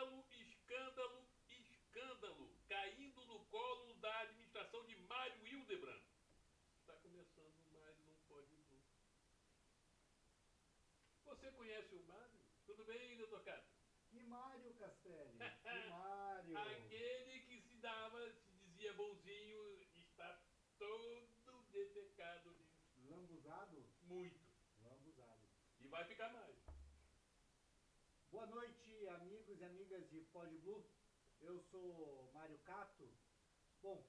Escândalo, escândalo, escândalo, caindo no colo da administração de Mário Hildebrand. Está começando mais um Pod Blue. Você conhece o Mário? Tudo bem, doutor Cássio? Que Mário, Castelli? Que Mário? Aquele que se dizia bonzinho, está todo defecado de Lambuzado? muito. Lambuzado. E vai ficar mais. Boa noite, amigos e amigas de Pod Blue. Eu sou Mário Cato. Bom,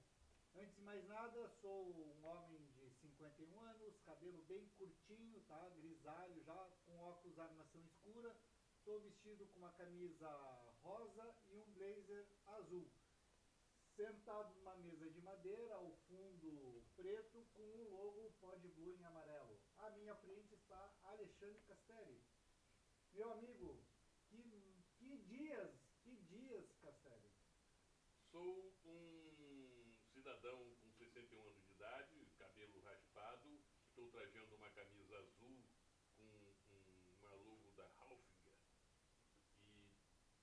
antes de mais nada, sou um homem de 51 anos, cabelo bem curtinho, tá? Grisalho já, com óculos de armação escura. Estou vestido com uma camisa rosa e um blazer azul. Sentado numa mesa de madeira, ao fundo preto, com o logo Pod Blue em amarelo. À minha frente está Alexandre Castelli. Meu amigo, que dias, Castelli. Sou um cidadão com 61 anos de idade, cabelo raspado, estou trajando uma camisa azul com uma logo da Halfinger e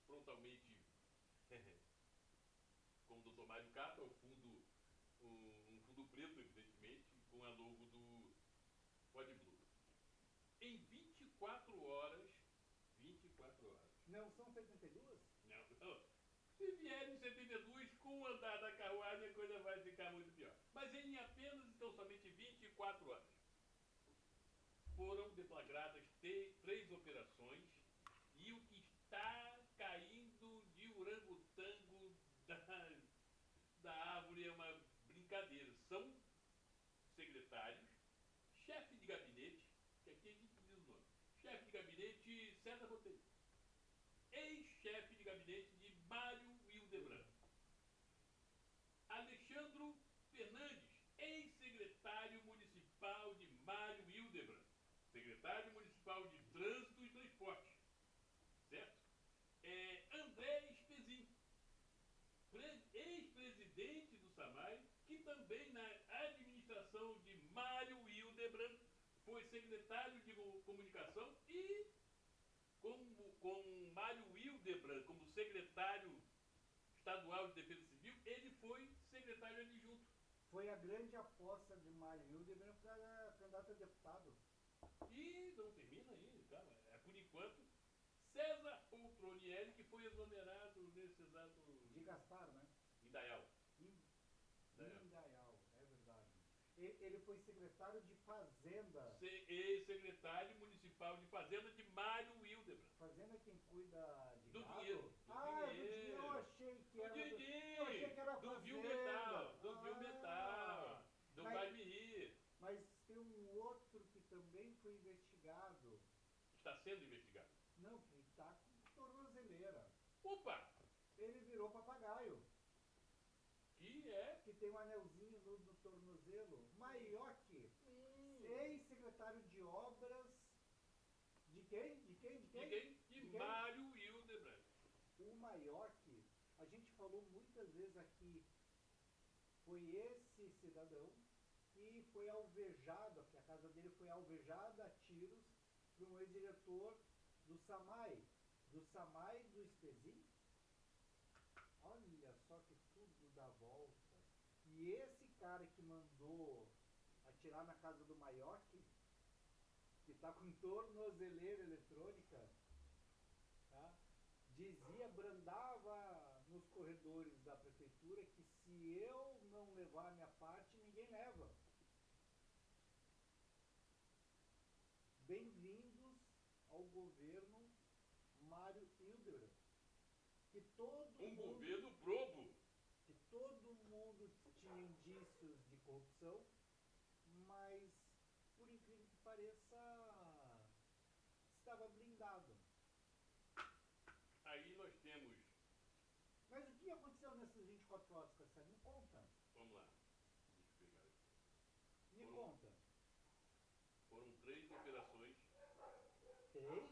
frontalmente, como o Dr. Mário Cato, ao fundo, um fundo preto, evidentemente, com a logo do Pod Blue. Em 24 horas, Não são 72? não. Se vier em 72 com o andar da carruagem, a coisa vai ficar muito pior. Mas em apenas, então, somente 24 horas, foram deflagradas três operações e o que está caindo de orangotango da árvore é uma brincadeira. São secretários, chefe de gabinete, que aqui a gente diz o nome, chefe de gabinete César Botelho, ex-chefe de gabinete de Mário Hildebrand, Alexandro Fernandes, ex-secretário municipal de Mário Hildebrand, secretário municipal de Trânsito e Transporte, certo? André Espezin, ex-presidente do SAMAI, que também na administração de Mário Hildebrand foi secretário de comunicação e com Mário Hildebrand como secretário estadual de defesa civil, ele foi secretário adjunto. Foi a grande aposta de Mário Hildebrand para candidato a deputado. E não termina aí, calma. Por enquanto, César Poltronieri, que foi exonerado nesse exato... De Gaspar, né? Indaial. Indaial, é verdade. Ele foi secretário de Fazenda. Ex-secretário municipal de Fazenda de Mário Hildebrand. Fazenda é quem cuida de Do gado? dinheiro. Dinheiro. Eu achei que era Eu achei que era do Fazenda. Vilmetal. Do Vilmetal. Não vai me rir. Mas tem um outro que também foi investigado. Está sendo investigado. Não, que está com tornozeleira. Opa! Ele virou papagaio. Que tem um anelzinho no tornozelo. Maioque, ex-secretário de obras. De quem? De Mário Hildebrand. O Maioque, a gente falou muitas vezes aqui, foi esse cidadão que foi alvejado, que a casa dele foi alvejada a tiros por um ex-diretor do SAMAI. Do SAMAI do Espezin. Olha só que tudo dá volta. E esse cara que mandou atirar na casa do Maioque, que está com tornozeleira eletrônica, tá? Dizia, brandava nos corredores da prefeitura que se eu não levar a minha parte, ninguém leva. Bem-vindos ao governo Mário Hildebrand. Governo probo. Que todo mundo tinha indícios de corrupção, mas, por incrível que pareça, estava blindado. Aí nós temos... Mas o que aconteceu nessas 24 horas, Cassandra? Me conta. Vamos lá. Deixa eu pegar aqui. Me conta. Foram 3 operações. 3?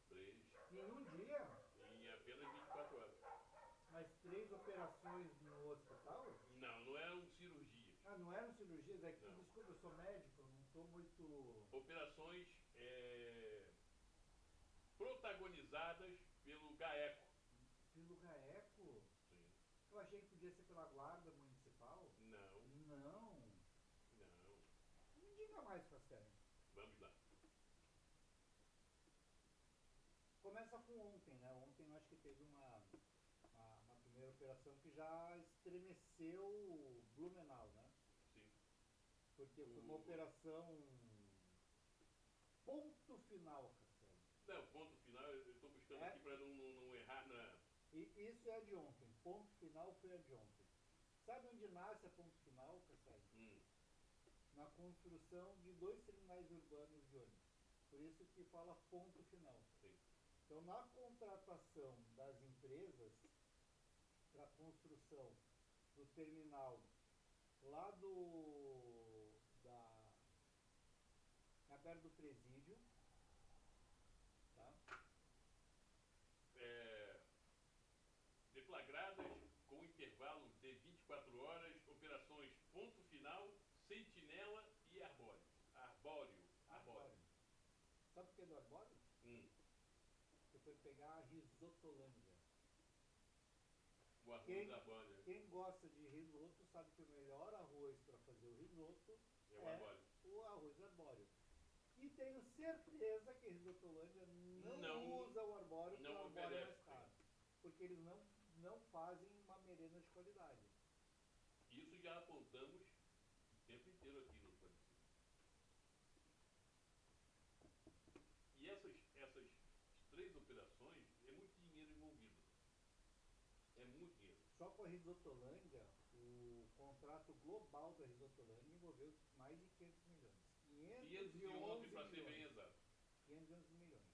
3. Em um dia? Em apenas 24 horas. Mas 3 operações no hospital? Não eram cirurgias. Ah, não eram cirurgias? É que, não. Desculpa, eu sou médico, eu não estou muito... Operações protagonizadas pelo GAECO, do GAECO? Sim. Eu achei que podia ser pela guarda municipal. Não, Não. não. Me diga mais, Castanho. Vamos lá. Começa com ontem, né? Ontem eu acho que teve uma primeira operação que já estremeceu Blumenau, né? Sim. Porque foi uma operação ponto final, Castanho. Não, ponto final, eu estou buscando É, aqui para não errar na. e isso é a de ontem. Ponto final foi a de ontem. Sabe onde nasce a ponto final, Castanho? Hum, Na construção de 2 terminais urbanos de ônibus. Por isso que fala ponto final. sim. Então, na contratação das empresas para a construção do terminal lá na perto do presídio, tá? É, deflagradas com intervalos de 24 horas, operações ponto final, sentinela e arbóreo. Arbóreo. Sabe por que do arbóreo? Hum, Porque foi pegar a risotolândia. o arroz Quem, arbóreo quem gosta de risoto sabe que o melhor arroz para fazer o risoto é o arbóreo. o arroz arbóreo. E tenho certeza que a risotolândia não Não- usa o arbóreo porque o não arbóreo é oferece. mais caro. Porque eles não fazem uma merenda de qualidade. Isso já apontamos o tempo inteiro aqui no Planecito. E essas três operações, é muito dinheiro envolvido. É muito dinheiro. Só com a risotolândia, o contrato global da risotolândia envolveu mais de 500 milhões. 511 para ser bem exato. 511 milhões.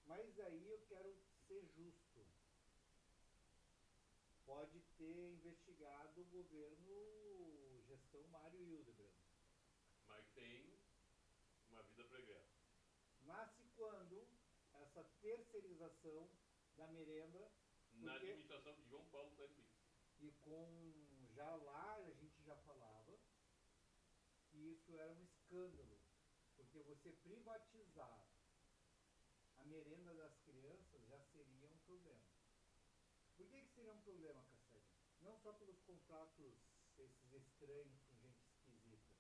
Mas aí eu quero ser justo. Pode ter investigado o governo gestão Mário Hildebrand. Mas tem uma vida pregressa. Nasce quando essa terceirização da merenda, Na porque, administração de João Paulo Clemente. e com já lá a gente já falava que isso era um escândalo, porque você privatizar a merenda das crianças já seria um problema. Por que seria um problema, Cassete? Não só pelos contratos esses estranhos com gente esquisita,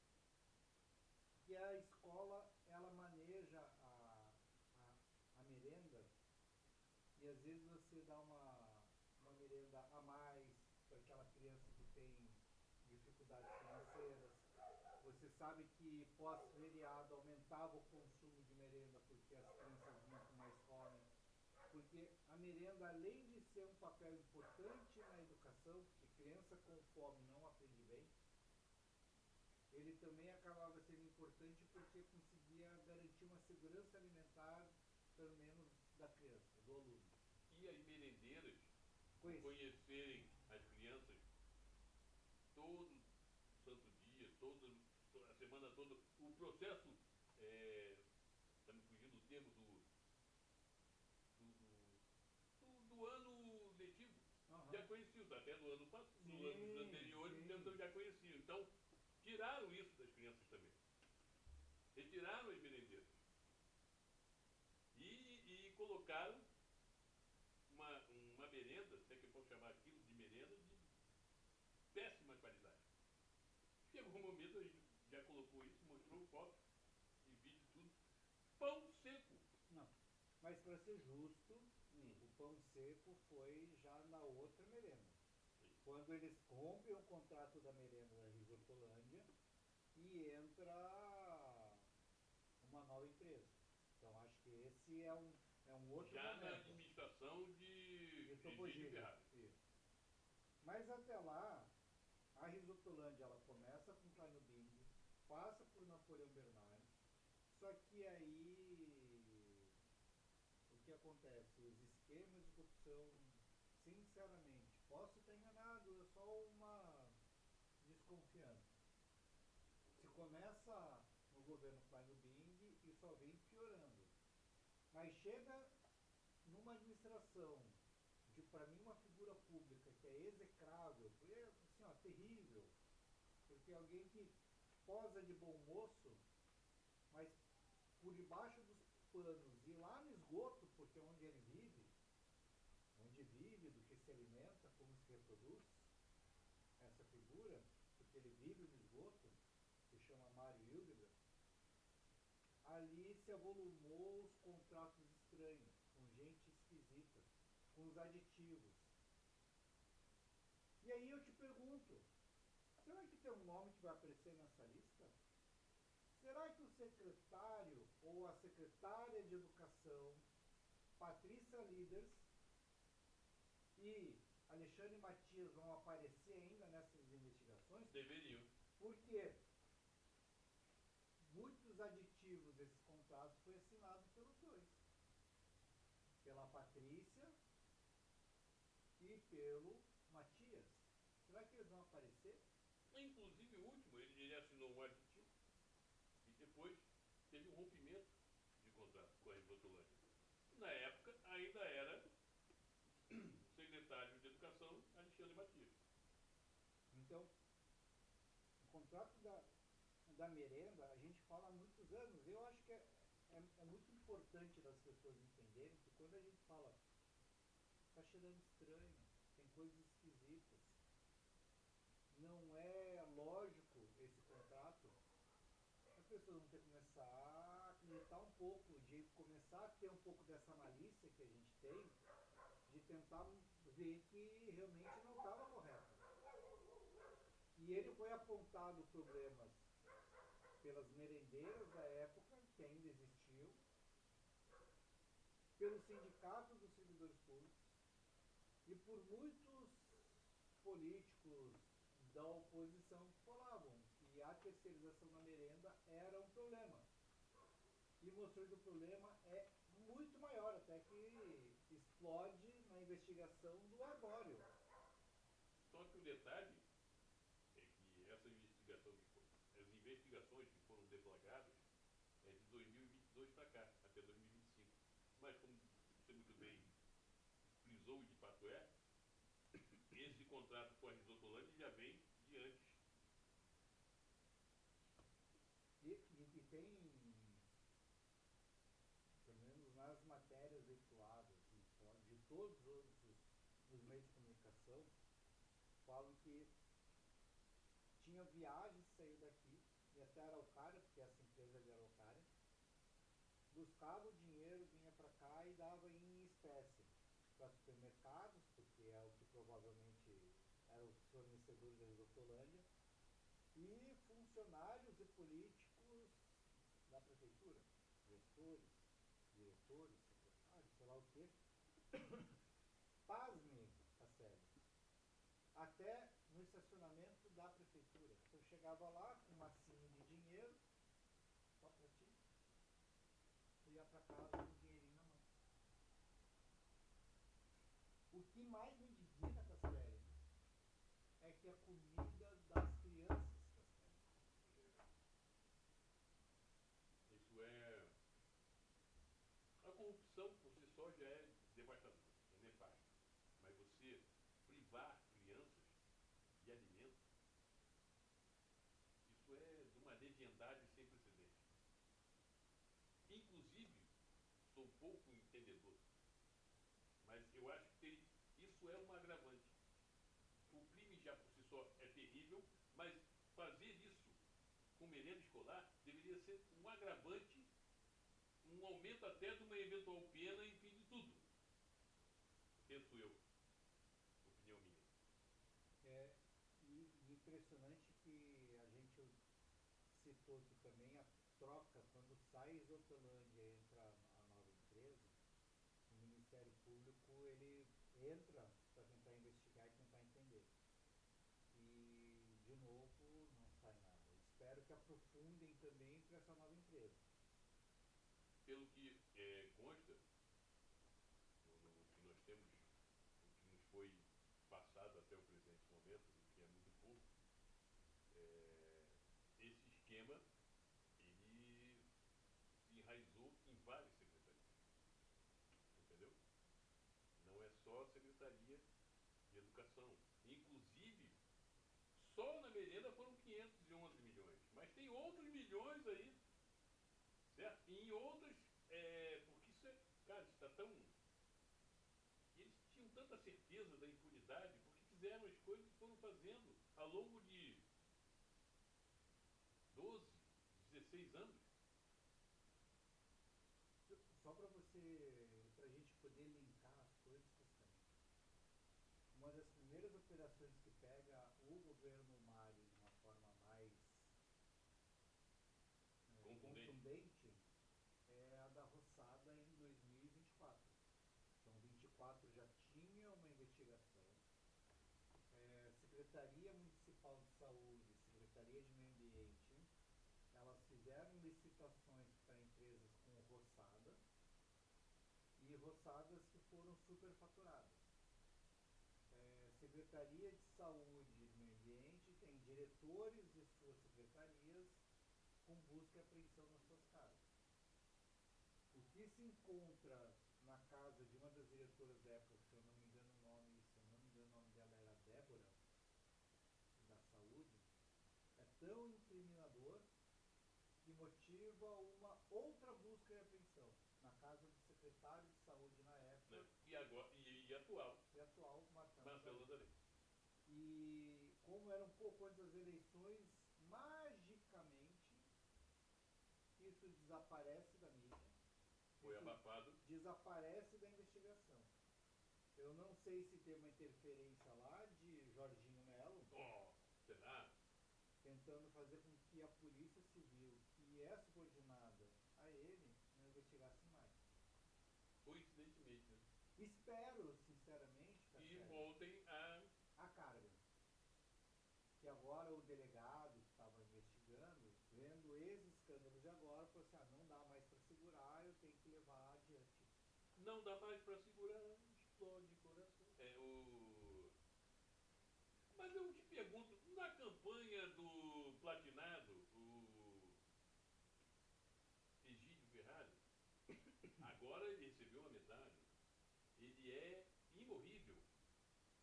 que a escola ela maneja a merenda e às vezes você dá uma merenda a mais para aquela criança que tem dificuldades financeiras. Você sabe que pós-feriado aumentava o consumo de merenda porque as crianças vinham com mais fome. Porque a merenda, além de ser um papel importante na educação, porque criança com fome não aprende bem, ele também acabava sendo importante porque conseguia garantir uma segurança alimentar, pelo menos da criança, do aluno. E as merendeiras, por Pois. conhecerem as crianças todo santo dia, a semana toda, o processo, está me fugindo o termo do ano letivo, Uhum. já conheciam, até do ano passado, Sim, do ano anteriores, sim. então já conheciam. Então, tiraram isso das crianças também. Retiraram as merendeiras. E colocaram uma merenda, se é que eu posso chamar aquilo de merenda, de péssima qualidade. Chegou um momento, a gente já colocou isso, mostrou foto e vídeo, tudo. Pão seco. Não. Mas para ser justo, Hum. o pão seco foi já na outra merenda. Sim. Quando eles rompem o contrato da merenda da Risotolândia e entra uma nova empresa. Então acho que esse é um outro Já momento. na administração de Egídio Ferrari. Isso. Mas até lá, a Risotolândia ela começa com Carlo Bing, passa por Napoleão Bernardes, só que aí o que acontece? Os esquemas de corrupção, sinceramente, posso estar enganado, é só uma desconfiança. Se começa no governo Carlo Bing e só vem piorando. Mas chega numa administração de, para mim, uma figura pública que é execrável, é assim, ó, terrível, porque alguém que posa de bom moço, mas por debaixo dos panos e lá no esgoto, porque é onde ele se vive, do que se alimenta, como se reproduz, essa figura, porque ele vive no esgoto, se chama Mário Hildebrand, ali se avolumou os contratos estranhos, com gente esquisita, com os aditivos. E aí eu te pergunto, será que tem um nome que vai aparecer nessa lista? Será que o secretário ou a secretária de educação, Patrícia Liders e Alexandre Matias vão aparecer ainda nessas investigações? Deveriam. Porque muitos aditivos desses contratos foi assinado pelos dois. Pela Patrícia e pelo Matias. Será que eles vão aparecer? Inclusive o último, ele assinou um aditivo e depois teve um rompimento de contrato com a Rotolândia. Na época ainda era secretário de Educação Alexandre Matias. Então, o contrato da merenda, a gente fala há muitos anos. Eu acho que é muito importante das pessoas entenderem que quando a gente fala está cheirando estranho, tem coisas esquisitas, não é lógico esse contrato, as pessoas vão ter que começar a acreditar um pouco, de começar a ter um pouco dessa malícia que a gente tem, de tentar ver que realmente não estava correto. E ele foi apontado problemas pelas merendeiras da época, que ainda existiam, pelos sindicatos dos servidores públicos e por muitos políticos da oposição que falavam que a terceirização da merenda era um problema. E mostrou que o problema é muito maior, até que explode na investigação do Arbóreo. Só que o detalhe é que essa investigação as investigações que foram deflagradas é de 2022 para cá, até 2025. Mas como você muito bem frisou e de fato é, esse contrato com a Risotolândia já vem de antes. E tem, pelo menos nas matérias veiculadas de todos os meios de comunicação, falam que tinha viagens que saíram daqui e até Araucária, porque essa empresa é de Araucária, buscava o dinheiro, vinha para cá e dava em espécie para supermercados, porque é o que provavelmente eram os fornecedores da Risotolândia, e funcionários e políticos da prefeitura, gestores, diretores, secretários, sei lá o quê. Pasme, Cacélio, até no estacionamento da prefeitura. Então chegava lá com um massinho de dinheiro, só para ti, e ia para casa com o dinheirinho na mão. O que mais me indigna, Cacélio, é que a comida das crianças, Cacélio. Isso é. A corrupção por si só já é devastadora, é nefasta. Mas você privar crianças de alimento, isso é de uma leviandade sem precedentes. Inclusive, sou pouco entendedor, mas eu acho que isso é um agravante. O crime já por si só é terrível, mas fazer isso com merenda escolar deveria ser um agravante, um aumento até de uma eventual pena, enfim, de tudo. Penso eu. Opinião minha. É impressionante que a gente citou aqui também a troca, quando sai a Isotolândia e entra a nova empresa, o Ministério Público ele entra para tentar investigar e tentar entender. E, de novo, não sai nada. Espero que aprofundem também para essa nova empresa. Pelo que consta, no que nós temos, o que nos foi passado até o presente momento, o que é muito pouco, esse esquema ele se enraizou em várias secretarias. Entendeu? Não é só a Secretaria de Educação. Inclusive, só na merenda foram 511 milhões. Mas tem outros milhões aí, certo? E em outras, porque isso é, cara, está tão... Eles tinham tanta certeza da impunidade, porque fizeram as coisas que foram fazendo ao longo de 12, 16 anos. Só para você, para a gente poder linkar as coisas, Castanho. Uma das primeiras operações que pega o governo Mário de uma forma mais contundente é a da Roçada em 2024. Então, 24 já tinha uma investigação. Secretaria Municipal de Saúde, Secretaria de Meio Ambiente, elas fizeram licitações para empresas com roçada e roçadas que foram superfaturadas. Secretaria de Saúde e Meio Ambiente tem diretores de suas secretarias com busca e apreensão nas suas casas. O que se encontra na casa de uma das diretoras da época, se eu não me engano o nome dela era Débora, da Saúde, é tão incriminador que motiva uma outra busca e apreensão na casa do secretário de Saúde na época. E agora, e atual. E atual, Marcelo Nazaré. E como era um pouco antes das eleições, magicamente, isso desaparece da mídia. Foi abafado. Desaparece da investigação. Eu não sei se tem uma interferência lá de Jorginho Melo. Será? Tentando fazer com que a Polícia Civil, que é subordinada a ele, não investigasse mais. Coincidentemente, né? Espero, sinceramente, e voltem a carga. Que agora o delegado que estava investigando, vendo esses escândalos de agora, falou assim, não dá mais para segurar, eu tenho que levar adiante. Não dá mais para segurar, explode coração. Mas eu te pergunto, na campanha do Platinado, o Egídio Ferrari, agora ele recebeu uma medalha. Ele é imorrível.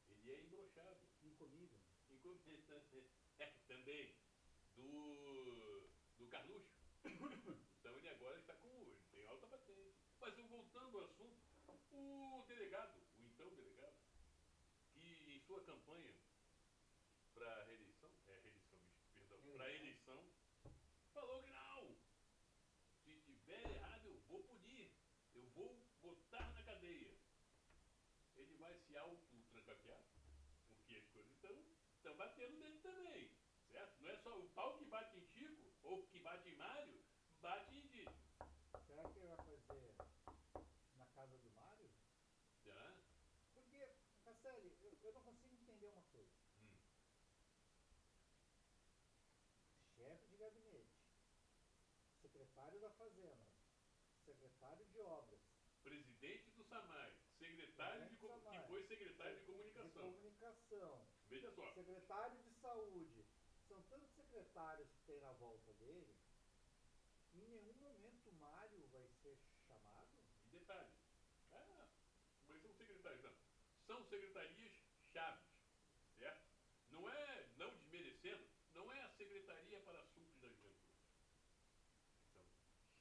Ele é imbrochável. Incomível. Também. Do Carluxo. Então ele agora está ele tem alta patente. Mas voltando ao assunto, o delegado, o então delegado, que em sua campanha para para eleição, falou que não. Se tiver errado, eu vou punir. Eu vou botar na cadeia. Ele vai se autotrancafiar, porque as coisas estão batendo nele também. Certo? Não é só o pau que bate em Chico, ou que bate em Mário, bate em Dito. Será que ele vai fazer na casa do Mário? Já? Porque, Casselli, eu não consigo entender uma coisa. Chefe de gabinete, secretário da Fazenda, secretário de obras, presidente do SAMAI, secretário que foi secretário de comunicação. Veja só. Secretário de saúde. São tantos secretários que tem na volta dele. Em nenhum momento o Mário vai ser chamado. E detalhe. Mas são secretários, não. São secretarias chaves, certo? Não desmerecendo, não é a secretaria para assuntos da juventude. São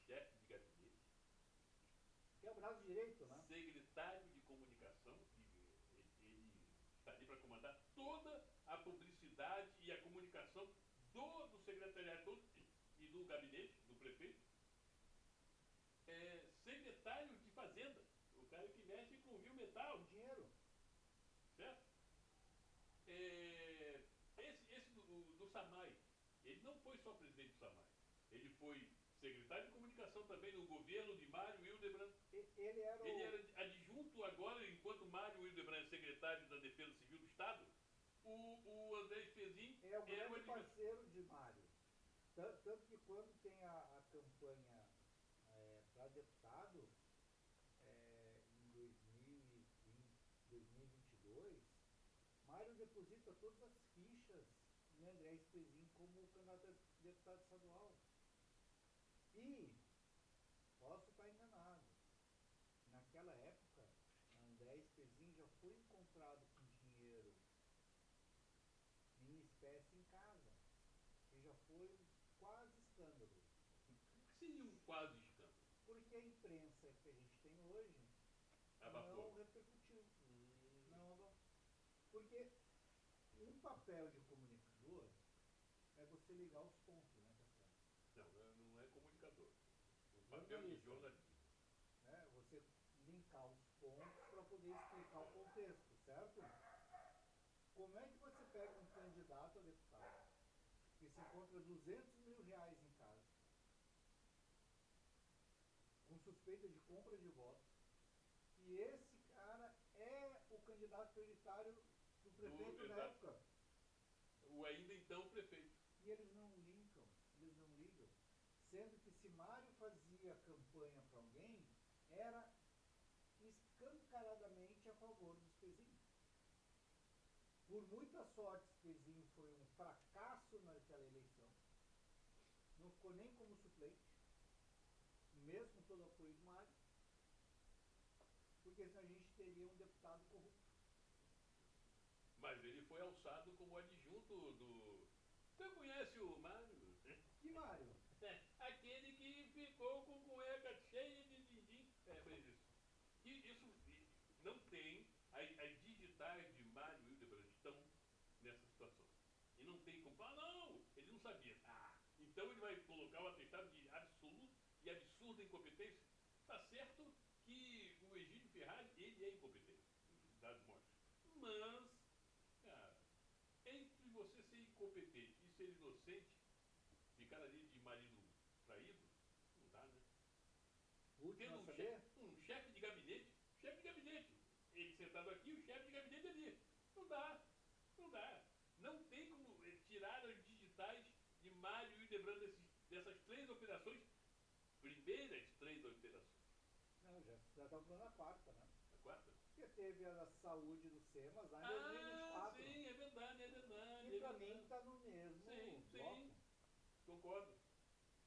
chefe de gabinete. Que é o braço direito, né? Secretário de comunicação, ele está ali para comandar toda a publicidade e a comunicação do secretariado e do gabinete do prefeito. Secretário de Fazenda, o cara que mexe com o Rio Metal. O dinheiro. Certo? Esse do SAMAI, ele não foi só presidente do SAMAI. Ele foi secretário de comunicação também no governo de Mário Hildebrand. Ele era adjunto agora, enquanto Mário Hildebrand é secretário da Defesa Civil do Estado, o André Fezin é o grande parceiro de Mário. Tanto que quando tem a campanha para deputado, em 2022, Mário deposita todas as fichas em André Fezin como candidato a deputado estadual. E posso estar enganado. Naquela época, André Fezin já foi encontrado com dinheiro em espécie em casa. E já foi quase escândalo. O que seria um quase escândalo? Porque a imprensa que a gente tem hoje abafou. Não repercutiu. Porque um papel de comunicador é você ligar os pontos, né, Castelo? Não é comunicador. Um papel de Jornalista, jornalista. né? Você linkar os pontos para poder explicar o contexto, certo? Como é que você pega um candidato a deputado que se encontra R$ 200.000 em casa, com suspeita de compra de votos, e esse cara é o candidato prioritário do prefeito na Exato. época? O ainda então prefeito. E eles não linkam, eles não ligam. Sendo que se Mário fazia campanha para alguém, era escancaradamente a favor dos Pezinhos. Por muita sorte, Pezinho foi um fracasso naquela eleição. Não ficou nem como suplente, mesmo com todo o apoio do Mário, porque senão a gente teria um deputado corrupto. Mas ele foi alçado como adjunto do. Você conhece o Mário? Que Mário? Aquele que ficou com cueca cheia de din-din. Mas isso não tem. As digitais de Mário Hildebrand estão nessa situação. E não tem como falar, não, ele não sabia. Então ele vai colocar o atestado de absoluta e absurda incompetência. Tá certo que o Egídio Ferrari, ele é incompetente, dados mostram. Mas, cara, entre você ser incompetente e ser inocente, ficar ali de marido traído, não dá, né? Último Tendo a saber? um chefe de gabinete, ele sentado aqui, o chefe de gabinete ali. Não dá, não dá. Não tem como tirar as digitais de Mário e Hildebrand dessas três operações, primeiras três operações. Não, já estamos falando da quarta, né? A quarta? Porque teve a da saúde do SEMAS lá em 2024. Sim, é verdade, é verdade. E pra mim tá no mesmo Sim, bloco. sim, concordo.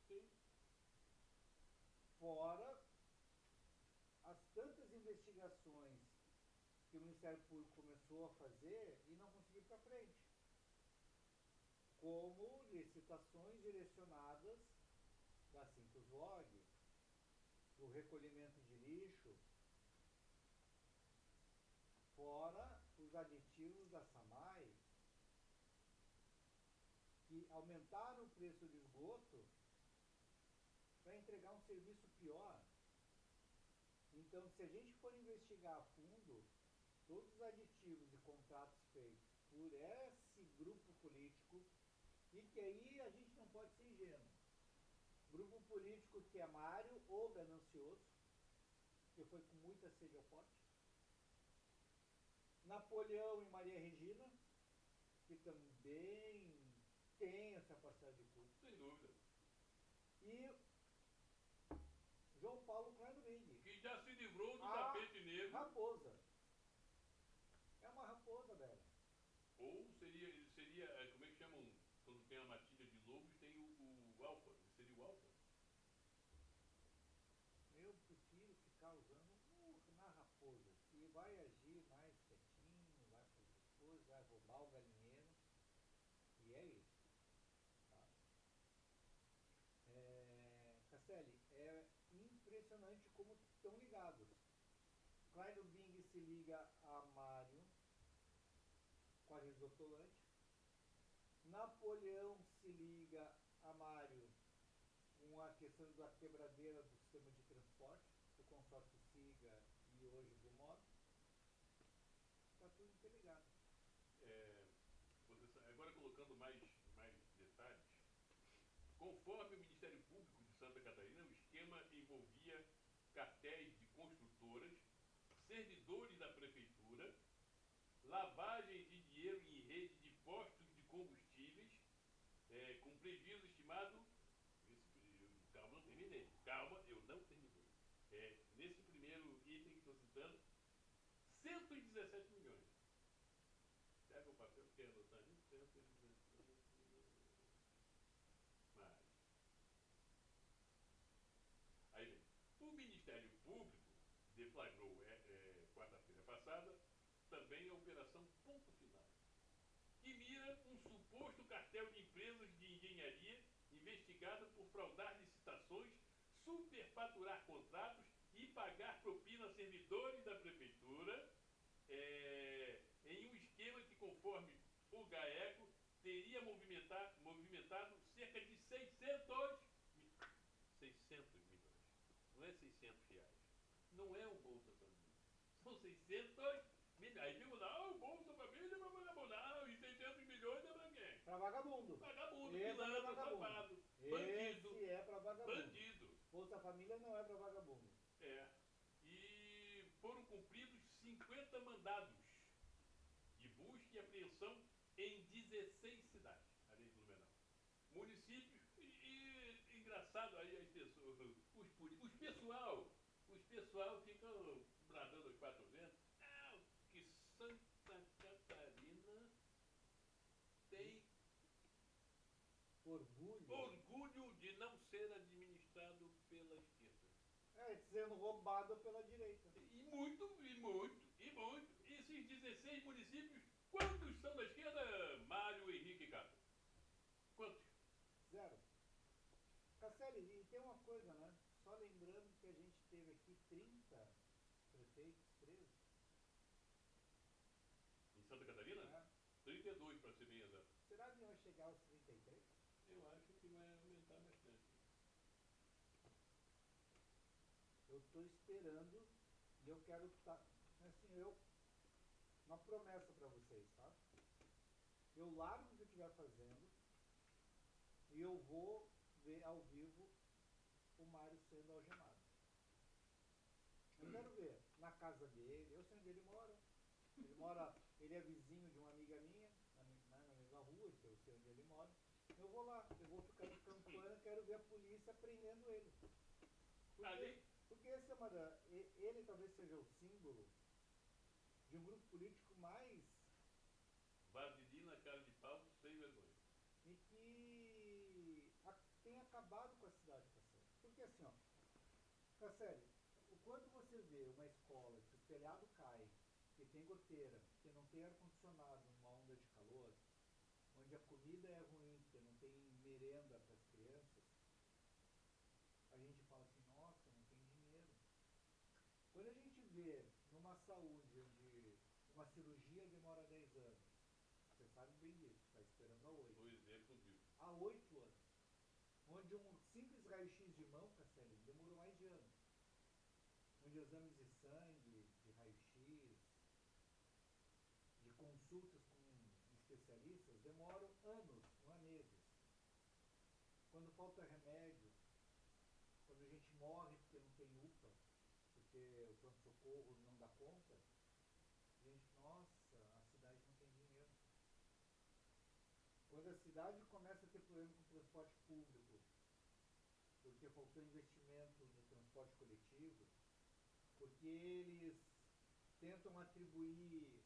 Sim. Fora as tantas investigações que o Ministério Público começou a fazer e não conseguiu ir para frente. Como licitações direcionadas da Cintos Log, do recolhimento de lixo, fora os aditivos da SAMAI, que aumentaram o preço do esgoto para entregar um serviço pior. Então, se a gente for investigar a fundo todos os aditivos e contratos feitos por esse grupo político, e que aí a gente não pode ser ingênuo. Grupo político que é Mário ou ganancioso, que foi com muita sede ao pote. Napoleão e Maria Regina, que também tem essa parcela de culpa. Sem dúvida. E João Paulo Klein Domingue. Que já se livrou do tapete negro. Raposa. É uma raposa, velho. Ou seria, como é que chamam, quando tem a matilha de lobos, tem o alfa. Ele seria o alfa. Eu prefiro ficar usando na raposa, que vai agir mais quietinho, vai fazer coisas, vai roubar o galinheiro. E é isso. Tá? Castelli, é impressionante como estão ligados. Klein Bing se liga a Mário com a Risotolante. Napoleão se liga a Mário com a questão da quebradeira do sistema de transporte, do consórcio SIGA e hoje do MOB. Está tudo interligado. Agora colocando mais detalhes, conforme o Ministério Público de Santa Catarina, o esquema envolvia cartéis de construtoras, servidores da prefeitura, lavagem de dinheiro em rede de postos de combustíveis, com prejuízo estimado. Calma, não terminei. Calma, eu não terminei. Nesse primeiro item que estou citando, 117 milhões. Pega o papel que quer anotar ali, 117 mais. Aí vem. O Ministério Público deflagrou quarta-feira passada também a Operação Ponto Final, que mira um suposto cartel de empresas de engenharia investigado por fraudar licitações, superfaturar contratos e pagar propina a servidores da prefeitura em um esquema não é o Bolsa Família. São 600 milhões. Aí digo, não, o Bolsa Família é para vagabundo. Não, e 600 milhões é para quem? Pra vagabundo. Vagabundo, Esse é pra pilantra, vagabundo. safado, bandido, Esse é pra vagabundo. bandido. Bolsa Família não é pra vagabundo. É. E foram cumpridos 50 mandados de busca e apreensão em 16 cidades, além de Blumenau. Municípios e engraçado aí as pessoas, os pessoal ficam bradando aos quatro ventos. Ah, que Santa Catarina tem orgulho de não ser administrado pela esquerda. É, sendo roubado pela direita. E muito, e muito, e muito. E esses 16 municípios, quantos são da esquerda, Mário Henrique Cato? Quantos? Zero. Casselli, e tem uma coisa, né? Só lembrando que a gente teve aqui 30 prefeitos presos. Em Santa Catarina? É. 32, para ser bem exato. Será que vai chegar aos 33? Eu acho que vai aumentar bastante. Eu estou esperando e eu quero estar. Assim, uma promessa para vocês, tá? Eu largo o que eu estiver fazendo e eu vou ver ao vivo o Mário sendo algemado. Eu quero ver na casa dele, eu sei onde ele mora. Ele é vizinho de uma amiga minha, na mesma rua, então eu sei onde ele mora. Eu vou lá, eu vou ficar em campanha, quero ver a polícia prendendo ele. Porque esse é ele talvez seja o símbolo de um grupo político mais Vaselina, cara de pau, sem vergonha. e que tem acabado com a cidade, Casselli. Porque assim, ó, Casselli, quando você vê uma escola que o telhado cai, que tem goteira, que não tem ar-condicionado numa onda de calor, onde a comida é ruim, que não tem merenda para as crianças, a gente fala assim, nossa, não tem dinheiro. Quando a gente vê numa saúde onde uma cirurgia demora 10 anos, você sabe bem disso, está esperando há 8. O exemplo viu. Há 8 anos. Onde um simples raio-x de mão, Casselli, demorou mais de ano. Onde exames de sangue, de raio-x, de consultas com especialistas demoram anos, não há meses. Quando falta remédio, quando a gente morre porque não tem UPA, porque o pronto-socorro não dá conta, a gente, nossa, a cidade não tem dinheiro. Quando a cidade começa a ter problema com o transporte público, porque faltou investimento no transporte coletivo, porque eles tentam atribuir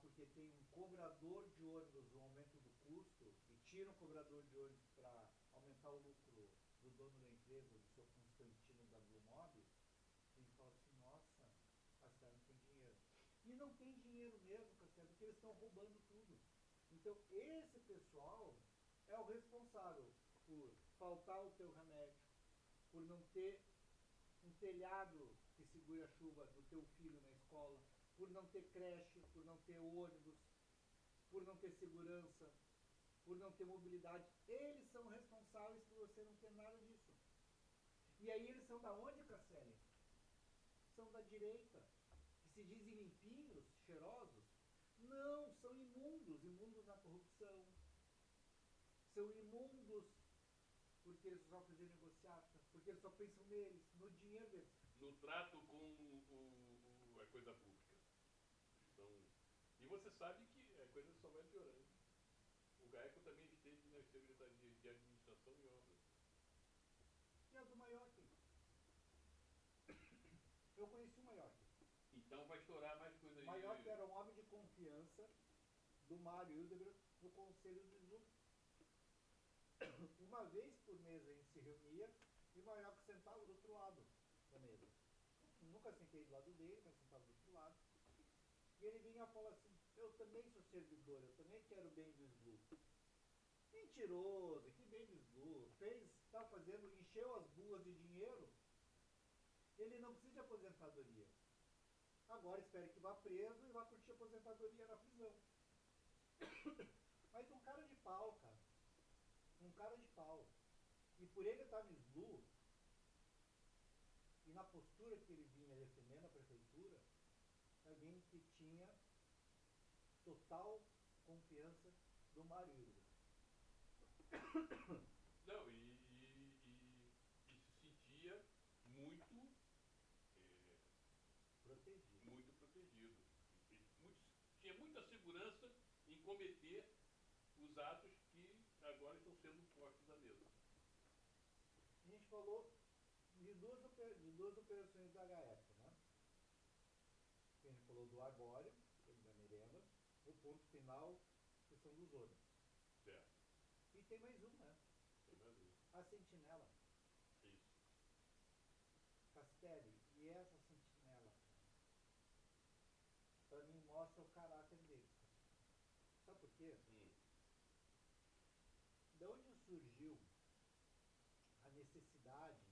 porque tem um cobrador de ônibus o aumento do custo e tiram o cobrador de ônibus para aumentar o lucro do dono da empresa, do seu Constantino da Blue Mob, a gente fala assim, nossa, a cidade não tem dinheiro. E não tem dinheiro mesmo, Cassiano, porque eles estão roubando tudo. Então, esse pessoal é o responsável por faltar o teu remédio, por não ter um telhado que segure a chuva do teu filho na escola, por não ter creche, por não ter ônibus, por não ter segurança, por não ter mobilidade. Eles são responsáveis por você não ter nada disso. E aí eles são da onde, Casselli? São da direita, que se dizem limpinhos, cheirosos. Não, são imundos, imundos na corrupção. São imundos porque eles só fazem negociata, porque eles só pensam neles, no dinheiro deles. No trato com a coisa pública. Então, e você sabe que a coisa só vai piorando. O GAECO também esteve na Secretaria de Administração e Obras. E a do Maiorque? Eu conheci o Maiorque. Então vai estourar mais coisa aí. Maiorque era um homem de confiança do Mário Hildebrand no Conselho do SLU. Uma vez por mês a gente se reunia e o Maiorque sentava do outro lado da mesa. Nunca sentei do lado dele, mas sentava do outro lado. E ele vinha e falava assim, eu também sou servidor, eu também quero o bem do SLU. Mentiroso, que bem do SLU. Está fazendo, encheu as bulas de dinheiro. Ele não precisa de aposentadoria. Agora espere que vá preso e vá curtir aposentadoria na prisão. Mas um cara de pau, cara. Um cara de pau. E por ele estar no SLU, e na postura que ele vinha defendendo a prefeitura, alguém que tinha total confiança do Mário Hilder. Não, e se sentia muito, Protegido. muito protegido. Tinha muita segurança em cometer os atos que agora estão sendo postos à mesa. A gente falou de duas operações da HF, né? A gente falou do arbóreo, da merenda, o ponto final, questão dos ônibus. Certo. E tem mais um, né? Tem mais um. A sentinela. Isso. Castelli, e essa sentinela, para mim mostra o caráter deles. Sabe por quê? De onde surgiu a necessidade,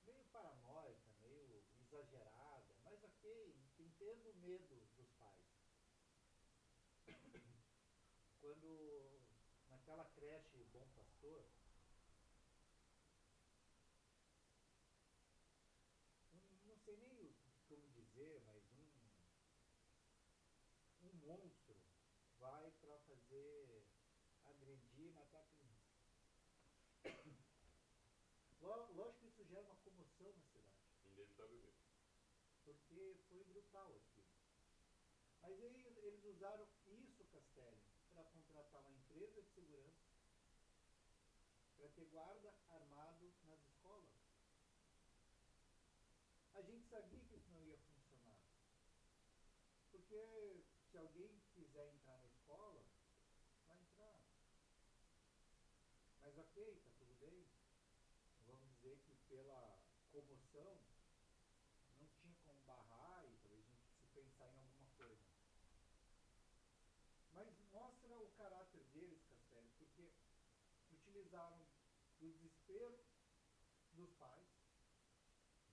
meio paranoica, meio exagerada, mas ok, entendo o medo dos pais. Quando naquela creche Bom Pastor, não sei nem como dizer, mas um monstro vai para fazer agredir e matar criança. Lógico que isso gera uma comoção na cidade. Inevitavelmente. Porque foi brutal aquilo. Mas aí eles usaram isso, Castelli, para contratar uma empresa de segurança, para ter guarda armado nas escolas. A gente sabia que isso não ia funcionar. Porque se alguém quiser entrar na escola, vai entrar. Mas ok, está tudo bem. Vamos dizer que pela comoção não tinha como barrar e talvez a gente se pensar em alguma coisa. Mas mostra o caráter deles, Castelli, porque utilizaram do desespero dos pais,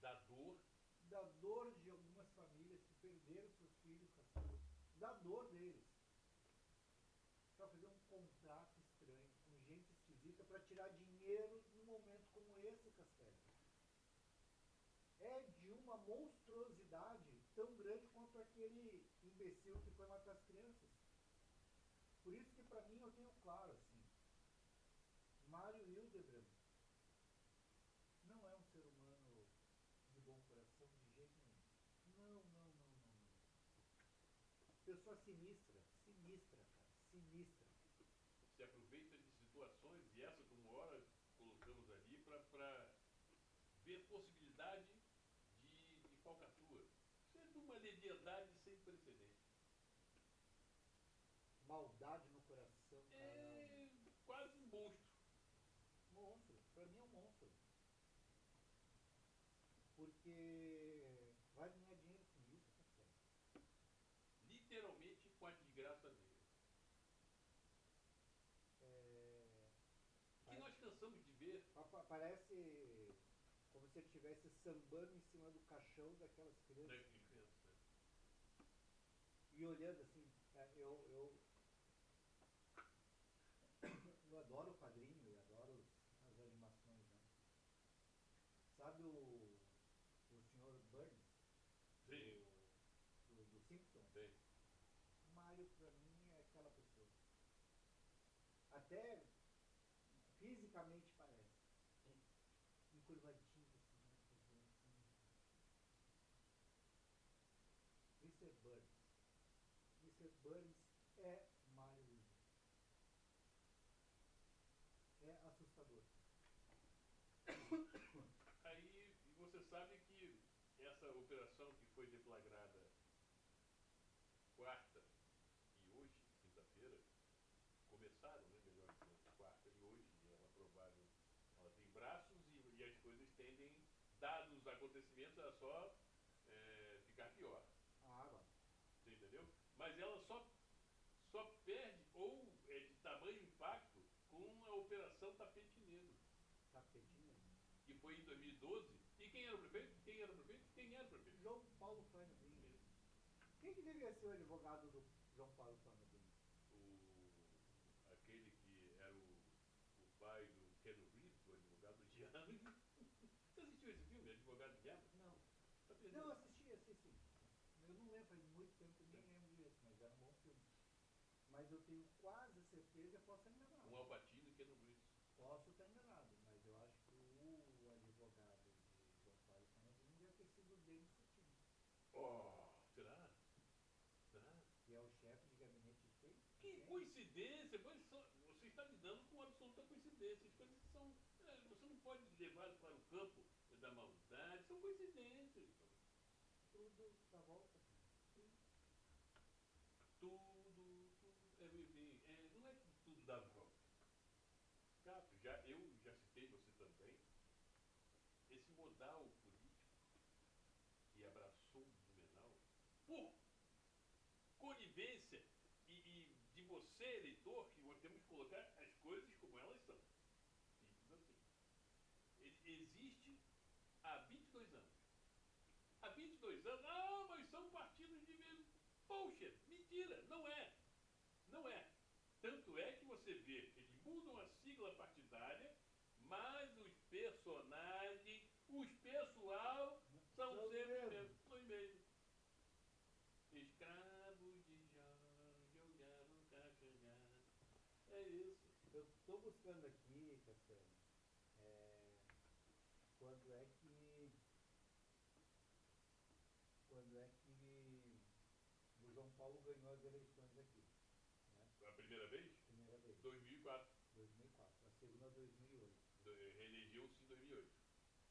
Da dor, da dor de algumas famílias que perderam seus filhos, Castelli, da dor deles, para fazer um contrato estranho com gente esquisita para tirar dinheiro num momento como esse, Castelli. É de uma monstruosidade tão grande quanto aquele imbecil que foi matar as crianças. Por isso que para mim eu tenho claro assim, Mário Hildebrand não é um ser humano de bom coração de jeito nenhum. Não, não, não, não, não. Pessoa sinistra, sinistra, cara, sinistra. se aproveita de situações, e essa como hora colocamos ali, para ver possibilidade de falcatrua. Isso é de uma leviandade sem precedentes. Maldade no coração, cara. É quase um monstro. Monstro, pra mim é um monstro. Porque vai ganhar dinheiro com isso, Castelli. Literalmente com a desgraça dele. Que nós cansamos de ver. Parece como se ele estivesse sambando em cima do caixão daquelas crianças. E olhando assim, eu adoro o quadrinho e adoro as animações, né? Sabe o Sr. Burns? Sim. Do Simpsons? Sim. O Mario pra mim é aquela pessoa. Até fisicamente parece. Encurvadinho assim, né? Mr. Burns. Mr. Burns é Mario Wilson. É assustador. Aí você sabe que essa operação que foi deflagrada quarta e hoje, quinta-feira, começaram, né, melhor dizendo, quarta e hoje, e ela provável, ela tem braços e as coisas tendem, dados os acontecimentos, a só ficar pior. Ah, agora. Você entendeu? Mas ela só perde, ou é de tamanho impacto, com a Operação Tapete Negro. Tapete Negro. Que foi em 2012. E quem era o prefeito? Quem era o prefeito? Quem era o prefeito? João Paulo Plano Bini. Quem que deveria ser o advogado do João Paulo Plano Bini? Aquele que era o pai do Keanu Reeves, o advogado indiano. Você assistiu esse filme, Advogado perder. Não, assisti. Eu não lembro, faz muito tempo que eu nem lembro disso, mas era um bom filme. Mas eu tenho quase certeza, eu posso estar enganado. Um Al Pacino e Keanu Reeves. Posso estar enganado, mas eu acho que o advogado de João Paulo Canadinho deve ter sido o Denis Sutino. Oh, será? Será? Que é o chefe de gabinete de quem? Que coincidência! Você está lidando com absoluta coincidência. As coisas que são. Você não pode levar para o campo da maldade, são coincidências. Tudo dá volta. Não é que tudo dá volta. Cato, eu já citei você também, esse modal político que abraçou o Blumenau por conivência e de você, eleitor, que nós temos que colocar as coisas como elas são. Simples assim. Ele existe há 22 anos. Há 22 anos, mas são partidos de mesmo. Poxa, mentira, não é. Não é. Tanto é que você vê, eles mudam a sigla partidária, mas os personagens, os pessoal, são sempre os mesmos. Escravos de Jó, jogavam cachangá. É isso. Eu estou buscando aqui, Cassiano, quando é que o João Paulo ganhou as eleições aqui. Né? A primeira vez? Primeira vez. 2004. 2004. A segunda 2008. Reelegeu-se em 2008.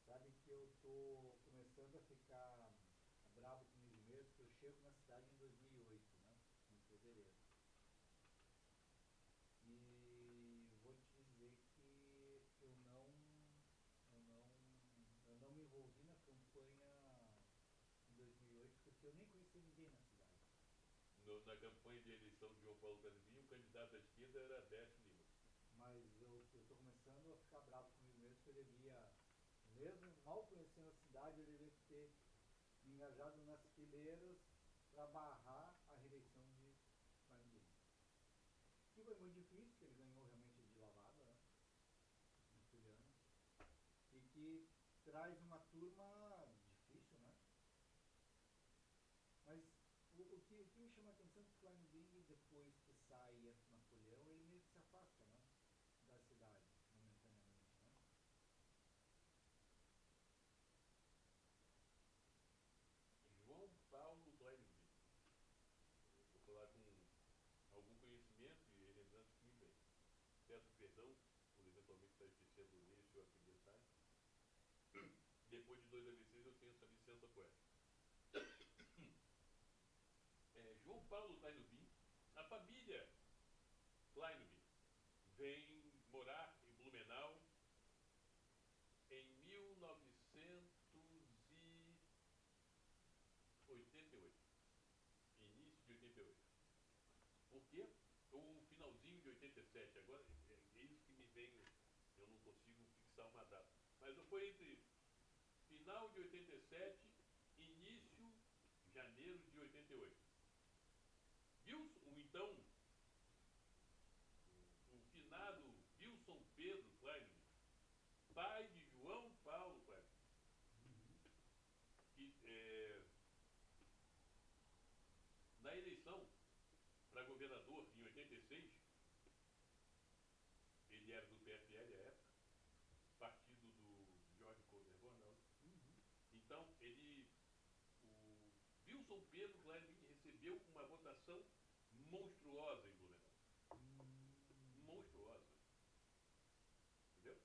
Sabe que eu estou começando a ficar bravo comigo mesmo, que eu chego na cidade em 2008, né? Em fevereiro. E vou te dizer que eu não me envolvi na campanha em 2008 porque eu nem conhecia ninguém na cidade. Na campanha de eleição de João Paulo Canadinho, o candidato da esquerda era Décio Lima. Mas eu estou começando a ficar bravo comigo mesmo, que eu devia, mesmo mal conhecendo a cidade, eu devia ter me engajado nas fileiras para barrar a reeleição de Canadinho. Que foi muito difícil, que ele ganhou realmente de lavada, né? Em Juliano. E que traz uma turma difícil, né? Mas o que me chama a atenção é que o Klein Bing, depois que sai e entra na Napoleão, ele meio que se afasta, né? Da cidade, momentaneamente, né? João Paulo Kleinbill. Vou falar com algum conhecimento e lembrando que me bem. Peço perdão por eventualmente estar esquecendo esse ou aquele detalhe. Depois de 2 AVCs eu tenho essa licença poética. João Paulo Kleinbill, a família Kleinbill vem morar em Blumenau em 1988. Início de 88. Por quê? Ou finalzinho de 87. Agora é isso que me vem, eu não consigo fixar uma data. Mas foi entre final de 87 e início janeiro de 88. Wilson, então, o finado Wilson Pedro Kleinman, pai de João Paulo Kleinman, que na eleição para governador em 86, ele era do PFL à época, partido do Jorge Colbert Bornal. Então, o Wilson Pedro Kleinman recebeu uma votação monstruosa em Blumenau. Monstruosa. Entendeu?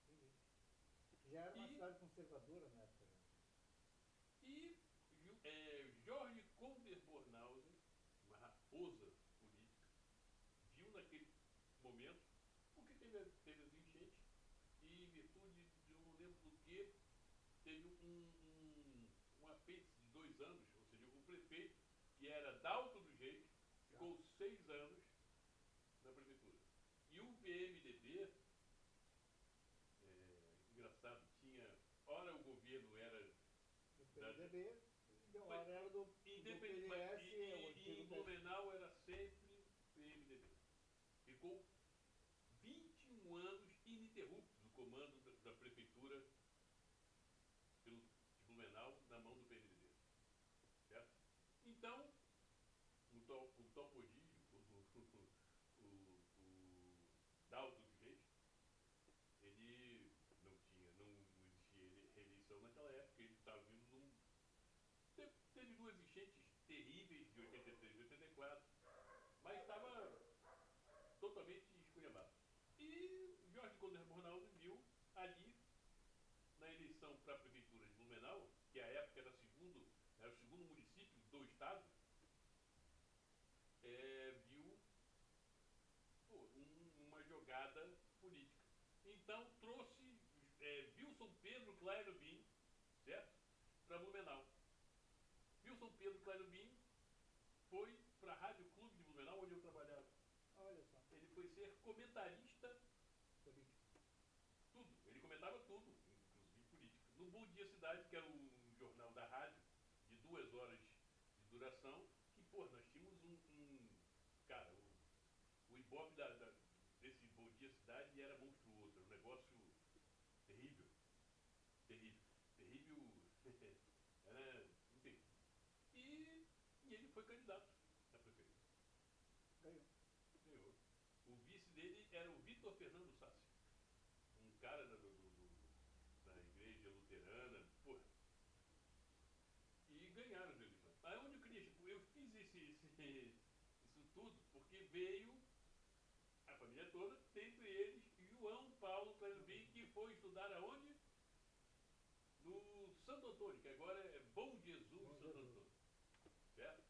Entendi. Já era uma cidade conservadora na época. E Jorge Colbert Bornhausen, uma raposa política, viu naquele momento, porque teve as enchentes, e em virtude de eu não lembro do que, teve um apêndice de 2 anos, ou seja, o prefeito, que era Dalto do Jeito, ficou 6 anos na prefeitura. E o PMDB, engraçado, tinha, ora o governo era do PMDB, ora era do PDS, e em Blumenau era sempre PMDB. Ficou 21 anos ininterruptos o comando da prefeitura de Blumenau na mão do PMDB. Então, o Topodi, o Dalton de Reis, ele não existia reeleição naquela época, ele estava vindo num. Teve duas enchentes terríveis de 83 e 84, mas estava totalmente esculhambado. E Jorge Conder Bornaldo viu ali, na eleição para a prefeitura de Blumenau, que à época era o segundo município do estado, viu uma jogada política. Então trouxe Wilson Pedro Clairobim, certo? Para Blumenau. Wilson Pedro Clairobim foi para a Rádio Clube de Blumenau, onde eu trabalhava. Olha só. Ele foi ser comentarista Político. tudo. Ele comentava tudo, inclusive política. No Bom Dia Cidade, que era um jornal da rádio de 2 horas de duração, que, pô, nós tínhamos cara, o ibope desse Bom Dia Cidade era monstruoso, era um negócio terrível. Terrível. Terrível. Era, enfim. E ele foi candidato a prefeito. Ganhou. Ganhou. O vice dele era o Vitor Fernando Sassi, um cara da igreja luterana, porra. E ganharam as eleições. Aí onde eu queria, eu fiz isso tudo porque veio a família toda, dentre eles João Paulo Clairobim, que foi estudar aonde? No Santo Antônio, que agora é Bom Jesus Santo Antônio. Certo?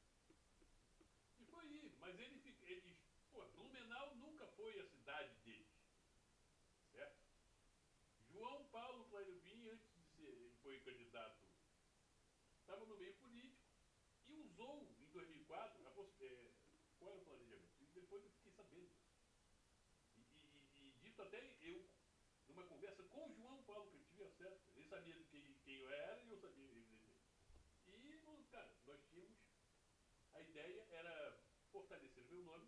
E foi aí, mas eles Blumenau nunca foi a cidade deles. Certo? João Paulo Clairobim, antes de ser, ele foi candidato, estava no meio político e usou em 2004 qual era o planejamento? E depois eu fiquei sabendo disso. E dito até eu, numa conversa com o João Paulo, que eu tive acesso, ele sabia de quem eu era e eu sabia, evidentemente. E, cara, nós tínhamos, a ideia era fortalecer o meu nome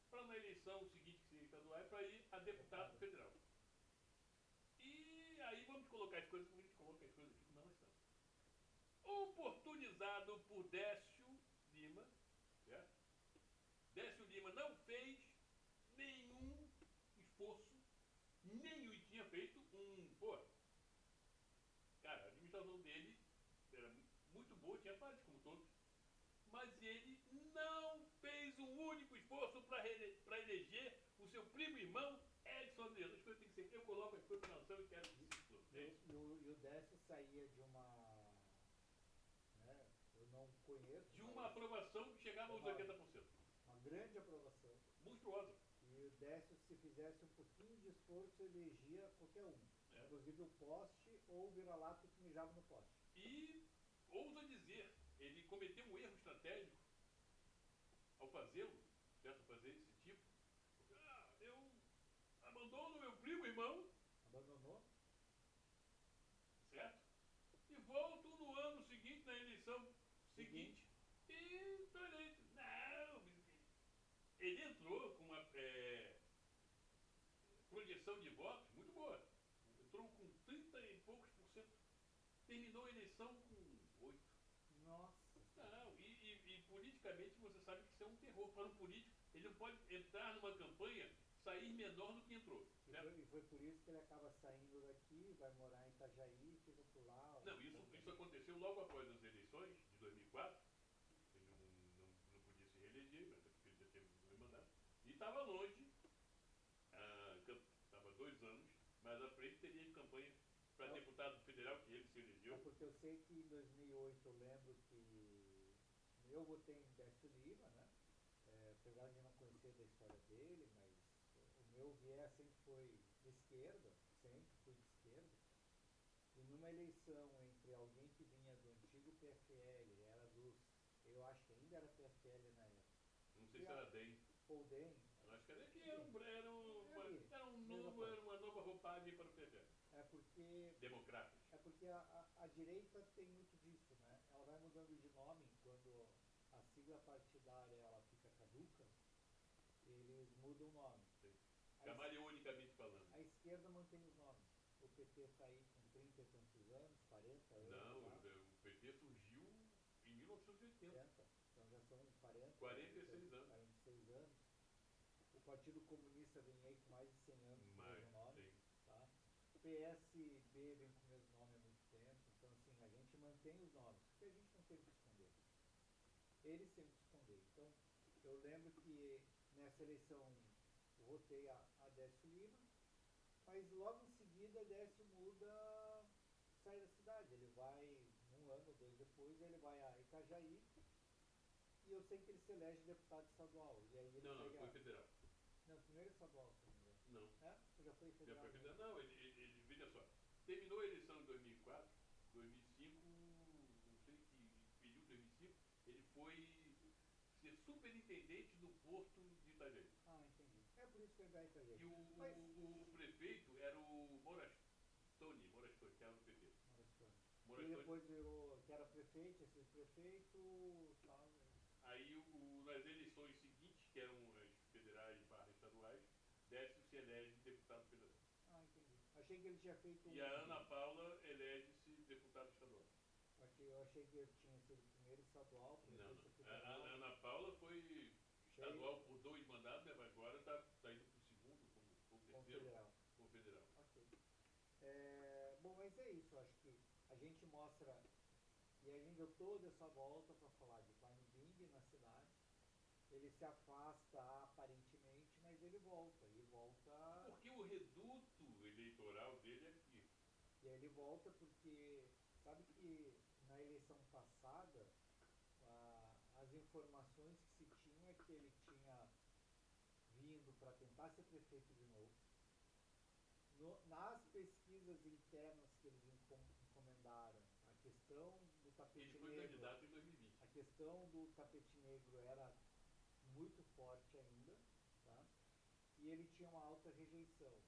para na eleição seguinte, que seria estadual, para ir a deputado federal. E aí vamos colocar as coisas como a gente coloca as coisas aqui, como elas estão. Oportunizado por Décio Lima, certo? Décio Lima não fez nenhum esforço, nenhum, e tinha feito cara, a administração dele era muito boa, tinha falhas como todos, mas ele não fez um único esforço para eleger o seu primo irmão Edson Adriano. As coisas têm que ser, eu coloco as coisas na noção e quero que se explode. E o Décio saía de uma, né, eu não conheço, de uma aprovação que chegava aos 80%. Uma grande aprovação. Monstruosa. E o Décio, se fizesse um pouquinho de esforço, elegia qualquer um. Inclusive o poste ou o vira-lata que mijava no poste. E, ousa dizer, ele cometeu um erro estratégico ao fazê-lo, certo? Fazer esse tipo. Eu abandono meu primo irmão. Abandonou? Certo? E volto no ano seguinte, na eleição seguinte, e estou eleito. Não, ele entrou com uma projeção de votos muito boa. Entrou com 30 e poucos por cento. Terminou a eleição com 8. Nossa. Não, e politicamente você sabe que isso é um terror. Para um político, ele não pode entrar numa campanha, sair menor do que entrou. E foi por isso que ele acaba saindo daqui, vai morar em Itajaí, fica por lá. Não, isso aconteceu logo após as eleições de 2004. Ele não podia se reeleger, mas porque ele já teve o mandato. E estava longe, estava 2 anos, mas à frente teria campanha para deputado federal, que ele se elegeu. É porque eu sei que em 2008 eu lembro que eu votei em Décio Lima, né? Apesar de não conhecer da história dele, mas o meu viés sempre foi de esquerda, sempre fui de esquerda. E numa eleição entre alguém que vinha do antigo PFL, eu acho que ainda era PFL na época. Não sei se era DEM. Ou DEM. Eu acho que era que era uma nova roupagem para o PFL. Democrático. É porque a direita tem muito disso, né? Ela vai mudando de nome quando a sigla partidária ela fica caduca, eles mudam o nome. Camaleonicamente falando. A esquerda mantém os nomes. O PT está aí com 30 e tantos anos, 40 anos. Não, o PT surgiu em 1980. Então são 40, 46 anos. 46 anos. O Partido Comunista vem aí com mais de 100 anos com o mesmo nome. Sim. Tá? O PSB vem com o mesmo nome há muito tempo. Então, assim, a gente mantém os nomes, porque a gente não tem o que esconder. Eles têm o que esconder. Então, eu lembro que nessa eleição eu votei a Décio Lima, mas logo em seguida Décio muda, sai da cidade. Ele vai, um ano ou dois depois, ele vai a Itajaí, e eu sei que ele se elege deputado estadual. E aí ele Não, pega... foi federal. Não, primeiro estadual, se não me engano. Não. É? Ou já foi Já federal? foi federal. Não, ele, veja só, terminou a eleição em 2004, 2005, não sei que período, 2005, ele foi ser superintendente do porto de Itajaí. Ah, entendi. É por isso que ele vai a Itajaí. E Mas... o prefeito era o Morastone, que era o prefeito. E depois virou, que era prefeito, esse prefeito, tal. Aí, nas eleições seguintes, que eram as federais barra estaduais, Décio se elege deputado federal. Ah, entendi. Achei que ele tinha feito... E a Ana Paula elege-se deputada estadual. Eu achei que ele tinha sido primeiro estadual, Não, depois não. federal. A Ana Paula foi estadual por 2 mandatos, mas agora está indo para o segundo, como terceiro, federal. como federal. Ok. Bom, mas é isso. Acho que a gente mostra... E a gente deu toda essa volta para falar de Paine Bing na cidade. Ele se afasta aparentemente, mas ele volta. E volta... Porque o reduto eleitoral dele é aqui. E aí ele volta porque... Sabe que na eleição passada, as informações que se tinham é que ele tinha vindo para tentar ser prefeito de novo. Nas pesquisas internas que eles encomendaram, a questão do tapete Ele foi negro... candidato em 2020. A questão do tapete negro era muito forte ainda, tá? E ele tinha uma alta rejeição.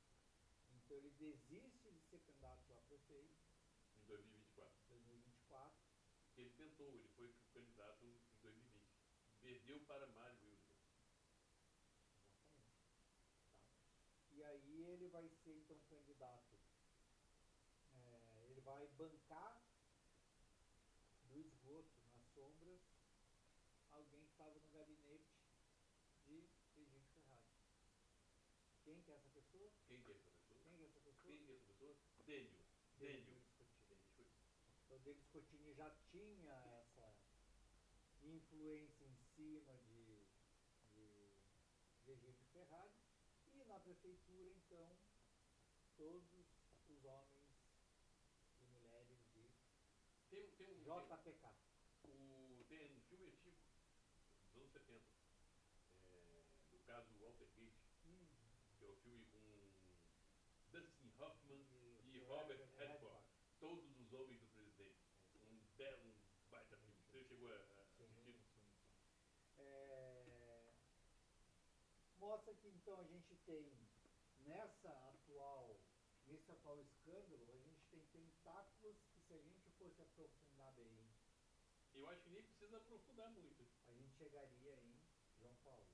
Então ele desiste de ser candidato a prefeito Em 2024. 2024. Ele tentou, ele foi candidato em 2020. Perdeu para Mário Wilson. Exatamente. Tá? E aí ele vai ser então candidato. Ele vai bancar do esgoto, nas sombras, alguém que estava no gabinete de Egídio Ferraz. Quem que é essa pessoa? Quem que é essa pessoa? Quem que é essa pessoa? Quem que é essa pessoa? Dênio. Então, o Denis Cottini já tinha essa influência em cima de Egídio Ferraz. E na prefeitura, então, todos os homens e mulheres de JPK. Tem um filme antigo, dos anos 70, do caso Walter Gate, que é o filme com Dustin Hoffman e Robert Redford, Todos os Homens do Presidente. Um baita filme. Você chegou a assistir? Mostra que então a gente tem nesse atual escândalo, a gente tem tentáculos que, se a gente fosse aprofundar bem, Eu acho que nem precisa aprofundar muito. a gente chegaria em João Paulo.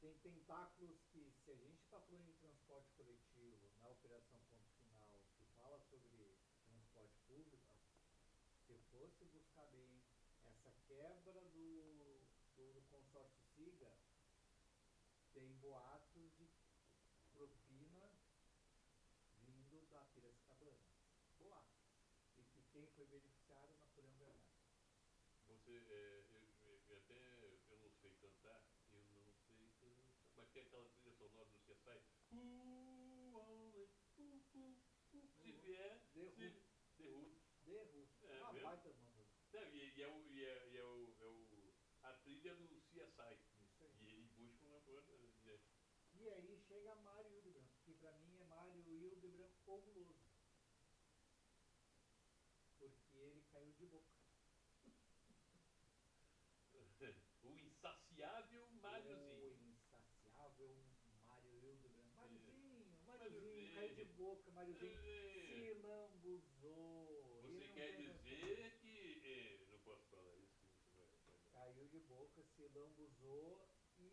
Tem tentáculos que, se a gente está falando de transporte coletivo, na Operação Ponto Final, que fala sobre transporte público, se fosse buscar bem essa quebra do consórcio SIGA, tem boatos de propina vindo da Piracicabana. Boatos. E que quem foi beneficiado é Napoleão Bernardo. Eu não sei cantar, mas tem aquela trilha sonora do CSI. Se vier, The Who. Baita nome. A trilha do CSI. Isso aí. E ele busca uma coisa. E aí chega Mário Hildebrand, que pra mim é Mário Hildebrand fabuloso. Porque ele caiu de boca. O insaciável Máriozinho. O insaciável Mário Hildebrand. Máriozinho, caiu de boca, Máriozinho se lambuzou. Você quer dizer que... não posso falar isso, que você vai... Caiu de boca, se lambuzou e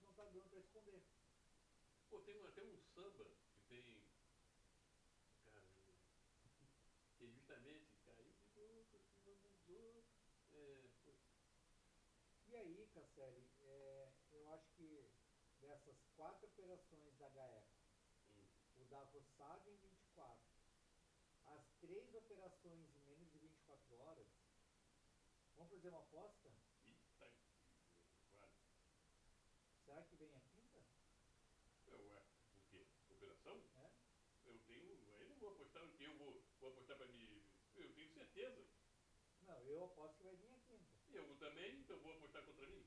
não tá dando pra esconder. Pô, tem até um samba que tem... Cara, que justamente caiu de boca, se lambuzou... aí, Casselli, eu acho que dessas 4 operações da GAECO, Hum. o da Roçado em 24, as 3 operações em menos de 24 horas, vamos fazer uma aposta? Eita, vale. Será que vem a quinta? Ué, o quê? Operação? É? Eu tenho. Aí não vou apostar no que vou apostar pra mim. Eu tenho certeza. Não, eu aposto que vai vir a quinta. Eu também, então vou apostar contra mim?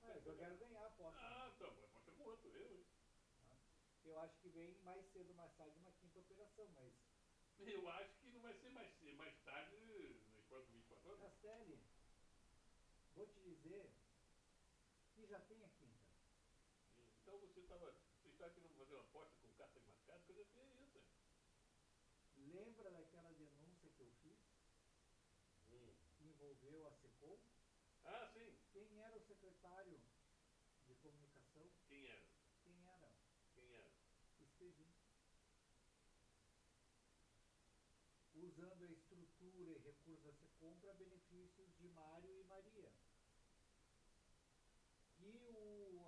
Mas eu quero ganhar a aposta. Ah, tá bom, aposta com outro, eu, hein? Tá? Eu acho que vem mais cedo ou mais tarde uma quinta operação, mas Eu acho que não vai ser mais tarde nas próximas 24 horas. Castelli, vou te dizer que já tem a quinta. Então você está querendo fazer uma aposta com cartas marcadas? Coisa feia é essa. Lembra daquela denúncia que eu fiz, Hum. que envolveu a SECOM? Ah, sim. Quem era o secretário de comunicação? Quem era? Quem era? Quem era? Escrevi. Usando a estrutura e recursos da SECOM para benefícios de Mário e Maria. Que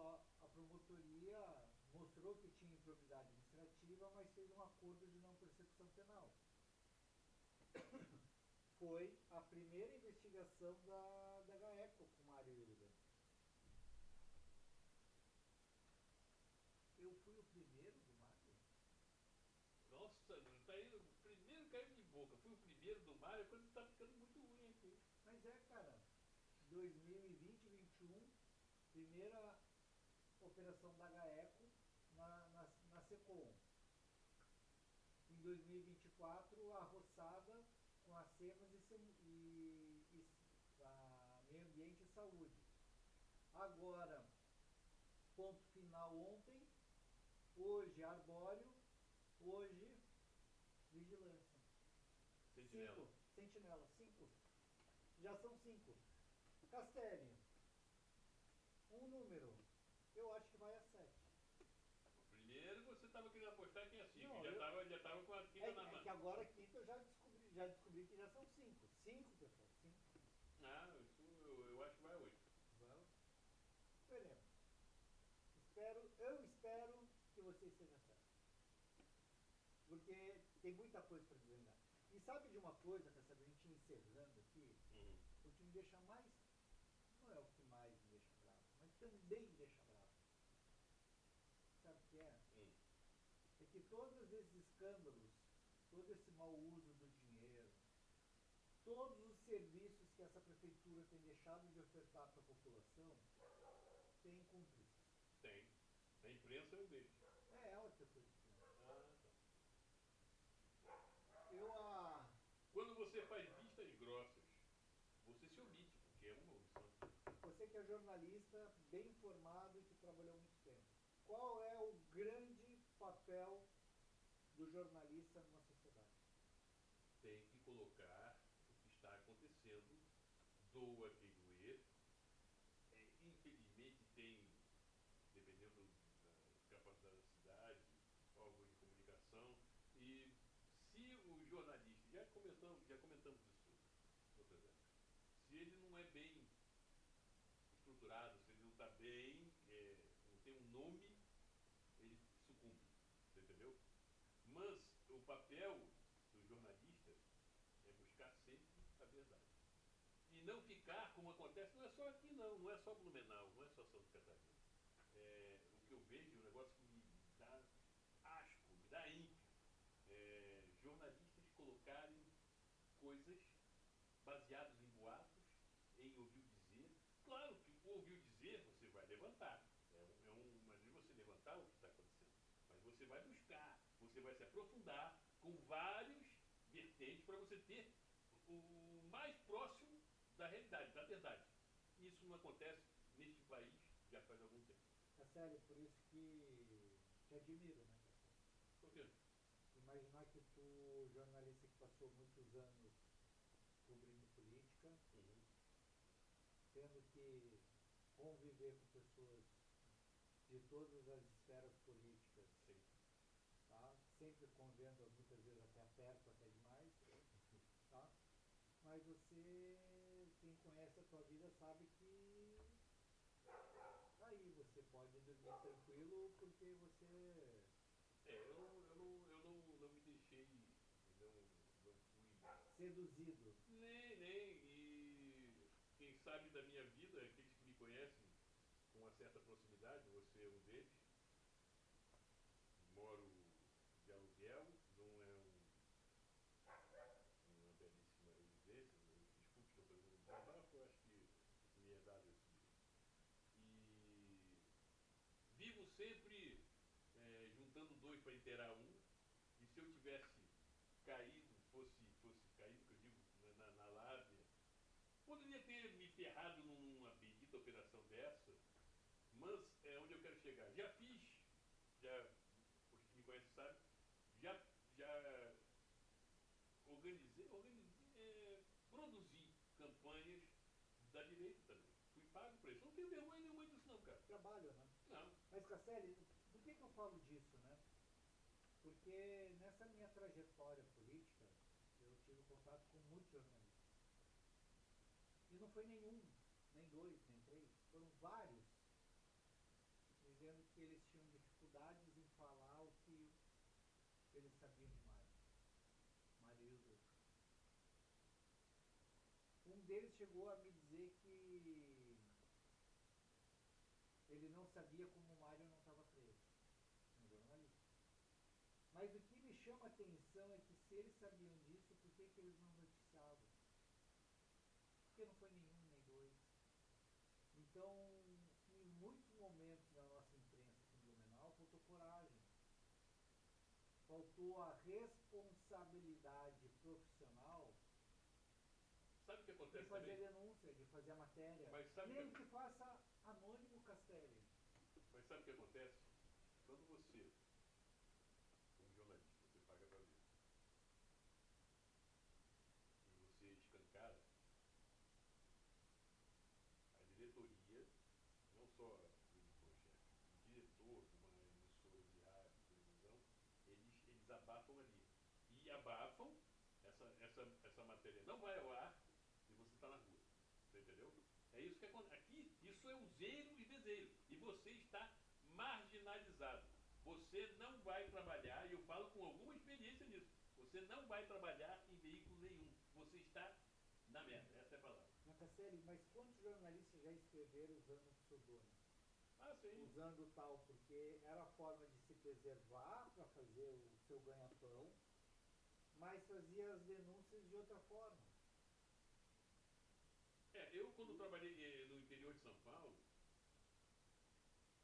a promotoria mostrou que tinha improbidade administrativa, mas fez um acordo de não persecução penal. Foi a primeira investigação da GAECO com Mário Hilda. Eu fui o primeiro do Mário? Nossa, tá aí, o primeiro caiu de boca. Fui o primeiro do Mário, a coisa tá ficando muito ruim aqui. Mas cara, 2020 e 2021, primeira operação da GAECO na SECOM. Em 2024, a roçada com a SEMAS e a Meio Ambiente e Saúde. Agora, ponto final ontem, hoje arbóreo, hoje vigilância. Sentinela. Sentinela, 5. Já são 5. Castelli, um número, eu acho que vai a 7. Primeiro você estava querendo apostar que é 5. Não, Já tava com a quinta na mão. É que agora a quinta eu já descobri que já são 5. 5, pessoal, 5. Ah, isso eu acho que vai a 8. Vamos. Veremos. Eu espero que você esteja certo. Porque tem muita coisa para desvendar. E sabe de uma coisa, Cassandra, a gente encerrando aqui, o que me deixa mais, não é o que mais me deixa bravo, mas também me deixa bravo. Sabe o que é? É que todos esses escândalos, todo esse mau uso do dinheiro, todos os serviços que essa prefeitura tem deixado de ofertar para a população, tem cúmplices. Tem. A imprensa é um deles. É ela que foi imprensa. Ah, tá. Quando você faz vistas grossas, você se omite, porque é uma omissão. Você que é jornalista, bem informado e que trabalhou muito tempo, qual é o grande papel do jornalista numa sociedade? Tem que colocar o que está acontecendo, doa quem doer. Infelizmente tem, dependendo da capacidade da cidade, órgãos de comunicação, e se o jornalista, já comentamos isso outras vezes, se ele não é bem estruturado, se ele não está bem, não tem um nome, ele sucumbe, você entendeu? Mas o papel do jornalista é buscar sempre a verdade. E não ficar, como acontece, não é só aqui não é só Blumenau, não é só Santa Catarina. O que eu vejo, um negócio que me dá asco, me dá ímpio, jornalistas colocarem coisas baseadas em boatos, em ouvir dizer. Claro que o ouvir dizer você vai levantar. Mas de você levantar o que está acontecendo. Mas você vai buscar, você vai se aprofundar com vários vertentes para você ter o mais próximo da realidade, da verdade. Isso não acontece neste país já faz algum tempo. É sério, por isso que te admiro, né? Por quê? Imaginar que tu, jornalista que passou muitos anos cobrindo política, tendo que conviver com pessoas de todas as esferas políticas, sim, tá? Sempre convivendo muitas vezes até perto, até demais, tá? Mas você, quem conhece a tua vida sabe que Aí você pode dormir tranquilo porque você Eu não me deixei, não fui, seduzido. nem, e quem sabe da minha vida, aqueles que me conhecem com uma certa proximidade, você é um deles, moro de aluguel, não é uma belíssima residência, desculpe, estou fazendo um desabafo, eu acho que me é dado esse. E vivo sempre juntando dois para inteirar um, e se eu tivesse caído, fosse caído, que eu digo, na lábia, poderia ter me ferrado numa bendita operação dessa, mas é onde eu quero chegar. Já fiz, já, os que me conhecem sabem, já produzi campanhas da direita também. Fui pago por isso. Não tenho vergonha nenhuma disso não, cara. Trabalho, né? Não. Mas, Castelli, por que eu falo disso, né? Porque nessa minha trajetória política, eu tive contato com muitos jornalistas. E não foi nenhum, nem dois, nem três, foram vários, dizendo que eles tinham dificuldades em falar o que eles sabiam de Mário e os outros. Um deles chegou a me dizer que ele não sabia como o Mário não estava preso. Um jornalista. Mas o que me chama a atenção é que se eles sabiam disso, por que eles não noticiavam? Porque não foi nenhum nem dois. Então, em muitos momentos da nossa imprensa aqui em Blumenau, faltou coragem. Faltou a responsabilidade profissional Sabe o que de acontece fazer também? denúncia, de fazer a matéria. Mas sabe Nem que, que faça anônimo, Castelli. mas sabe o que acontece? Quando você, como jornalista, você paga para ver, e você escancara, a diretoria, não só o editor-chefe, o diretor de uma emissora de rádio, televisão, eles abafam ali. E abafam, essa matéria não vai ao ar e você está na rua. Você entendeu? É isso que acontece. Aqui, isso é useiro e desejo. E você está marginalizado. Você não vai trabalhar, e eu falo com alguma experiência nisso, você não vai trabalhar em veículo nenhum. Você está na merda, essa é a palavra. Castelli, mas quantos jornalistas já escreveram usando um pseudônimo? Ah, sim. Usando tal, porque era a forma de se preservar para fazer o seu ganha-pão, mas fazia as denúncias de outra forma. Eu quando trabalhei no interior de São Paulo,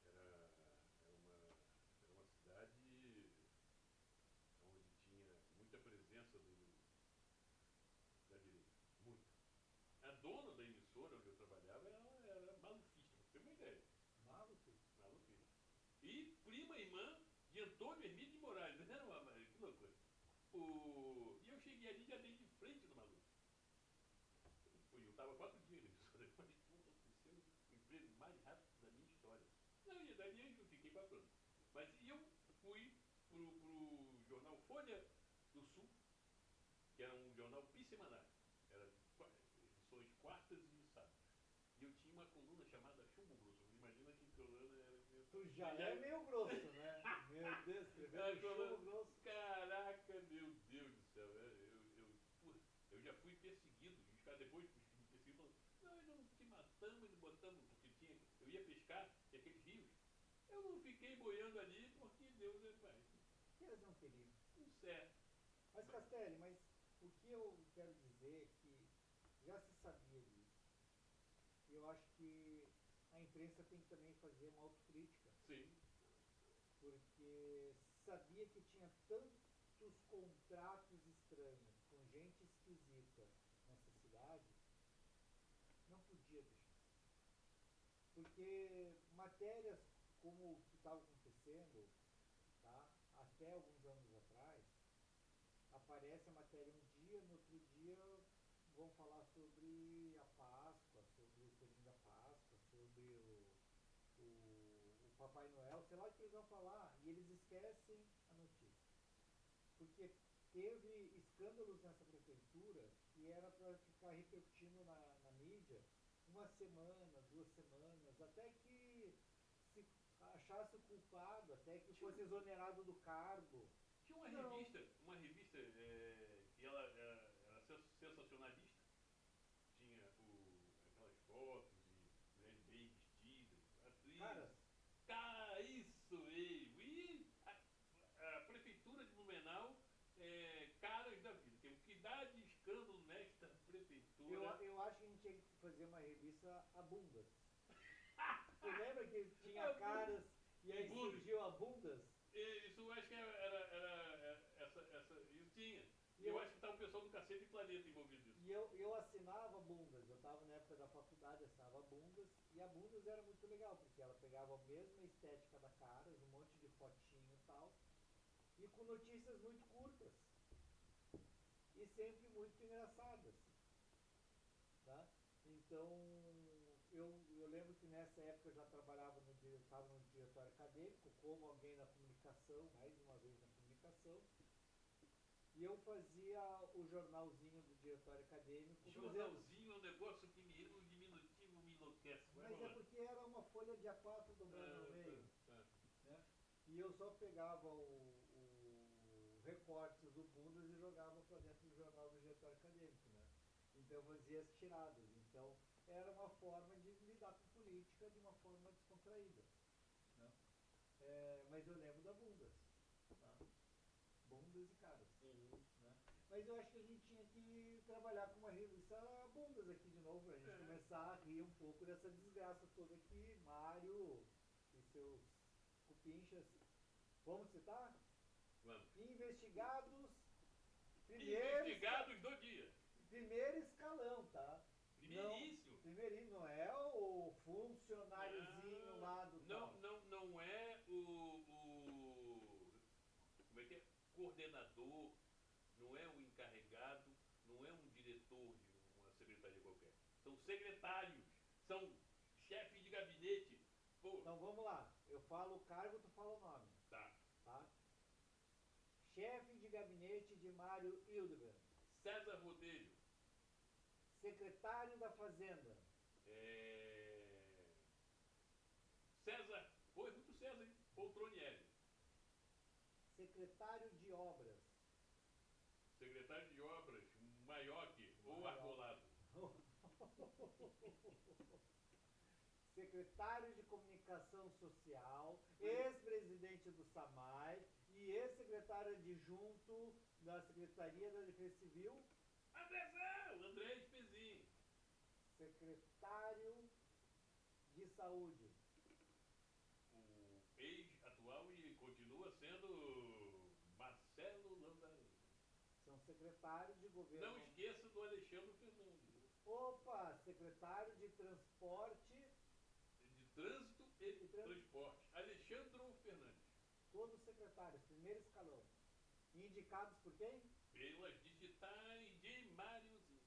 era uma cidade onde tinha muita presença da direita. Muita. A dona da emissora onde eu trabalhava era malufista, pra você ter uma ideia. Malufista. Malufista. E prima irmã de Antônio Hermídio de Moraes. Era uma que loucura. E eu cheguei ali e já dei de frente no maluco. Eu estava 4 dias na emissora. Eu falei, pô, aconteceu o emprego mais rápido da minha história. Não, e daí eu fiquei 4 anos. Mas eu fui pro jornal Folha do Sul, que era um jornal bissemanário. Era edições quartas e sábados. E eu tinha uma coluna chamada Chumbo Grosso. Imagina que coluna era. Tu já é meio grosso, né? Meu Deus, escrevendo chumbo grosso. Caraca, meu Deus do céu. Eu já fui perseguido. E os caras depois me perseguiram falando, não, nós te matamos e botamos, porque eu ia pescar e aqueles rios. Eu não fiquei boiando ali porque Deus é pai. Que eles não queriam. Um certo. Mas, Castelli, mas o que eu quero dizer é que já se sabia disso. E eu acho que a imprensa tem que também fazer uma autocrítica. Sim. Porque sabia que tinha tantos contratos estranhos com gente esquisita nessa cidade, não podia deixar. Porque matérias como o que estava acontecendo, tá, até alguns anos atrás, aparece a matéria um dia, no outro dia vão falar sobre a Páscoa, sobre o coelhinho da Páscoa, sobre o Papai Noel, sei lá o que eles vão falar, e eles esquecem a notícia. Porque teve escândalos nessa prefeitura que era para ficar repercutindo na mídia uma semana, 2 semanas, até que se achasse o culpado, até que fosse exonerado do cargo. Tinha Não. uma revista que ela era sensacionalista, tinha aquelas fotos de mulheres bem vestidas, Caras, atrizes. Cara, isso mesmo! E a prefeitura de Blumenau, caras da vida. O que dá de escândalo nesta prefeitura? eu acho que a gente tinha que fazer uma revista a bundas. Tu lembra que tinha caras e aí surgiu a bundas? Isso eu acho que isso tinha. E Eu eu, acho que tá o pessoal do Cacete Planeta envolvido nisso. eu assinava bundas, eu estava na época da faculdade, assinava bundas, e a bundas era muito legal, porque ela pegava a mesma estética da caras, um monte de fotinho e tal, e com notícias muito curtas, e sempre muito engraçadas. Tá? Então, eu lembro que nessa época eu já trabalhava estava no diretório acadêmico, como alguém na comunicação, mais uma vez na comunicação, e eu fazia o jornalzinho do diretório acadêmico. Jornalzinho é um negócio que o diminutivo me enlouquece. Mas é porque era uma folha de A4 dobrada no meio. Tá. Né? E eu só pegava o recortes do Bundas e jogava para dentro do jornal do diretório acadêmico. Né? Então eu fazia as tiradas. Então era uma forma de lidar com política de uma forma descontraída. Né? Mas eu lembro da Bundas. Tá? Bundas e caras. Uhum. Né? Mas eu acho que a gente tinha que trabalhar com uma revista bundas aqui de novo, pra gente começar a rir um pouco dessa desgraça toda que Mário e seus cupinchas. Vamos citar? Vamos. Investigados. Investigados do dia. Primeiro escalão, tá? Primeiríssimo. Primeiríssimo, não é o funcionáriozinho lá do não é como é que é? Coordenador, não é um encarregado, não é um diretor de uma secretaria qualquer. São secretários, são chefes de gabinete. Pô. Então vamos lá, eu falo o cargo, tu fala o nome. Tá. Chefe de gabinete de Mário Hildebrand. César Rodelho. Secretário da Fazenda. César, foi muito César, hein? Poltronieri. Secretário de Obras. Secretário de Obras, Maioque ou Argolado. Secretário de Comunicação Social, ex-presidente do SAMAI e ex-secretário adjunto da Secretaria da Defesa Civil. André Espezinho. Secretário de Saúde. O ex-atual e continua sendo Marcelo Landarim. São secretários de governo. Não esqueça do Alexandre Fernandes. Opa, secretário de Transporte. De Trânsito e Transporte. Alexandre Fernandes. Todos secretários, primeiro escalão. Indicados por quem? Pelas digitais de Máriozinho.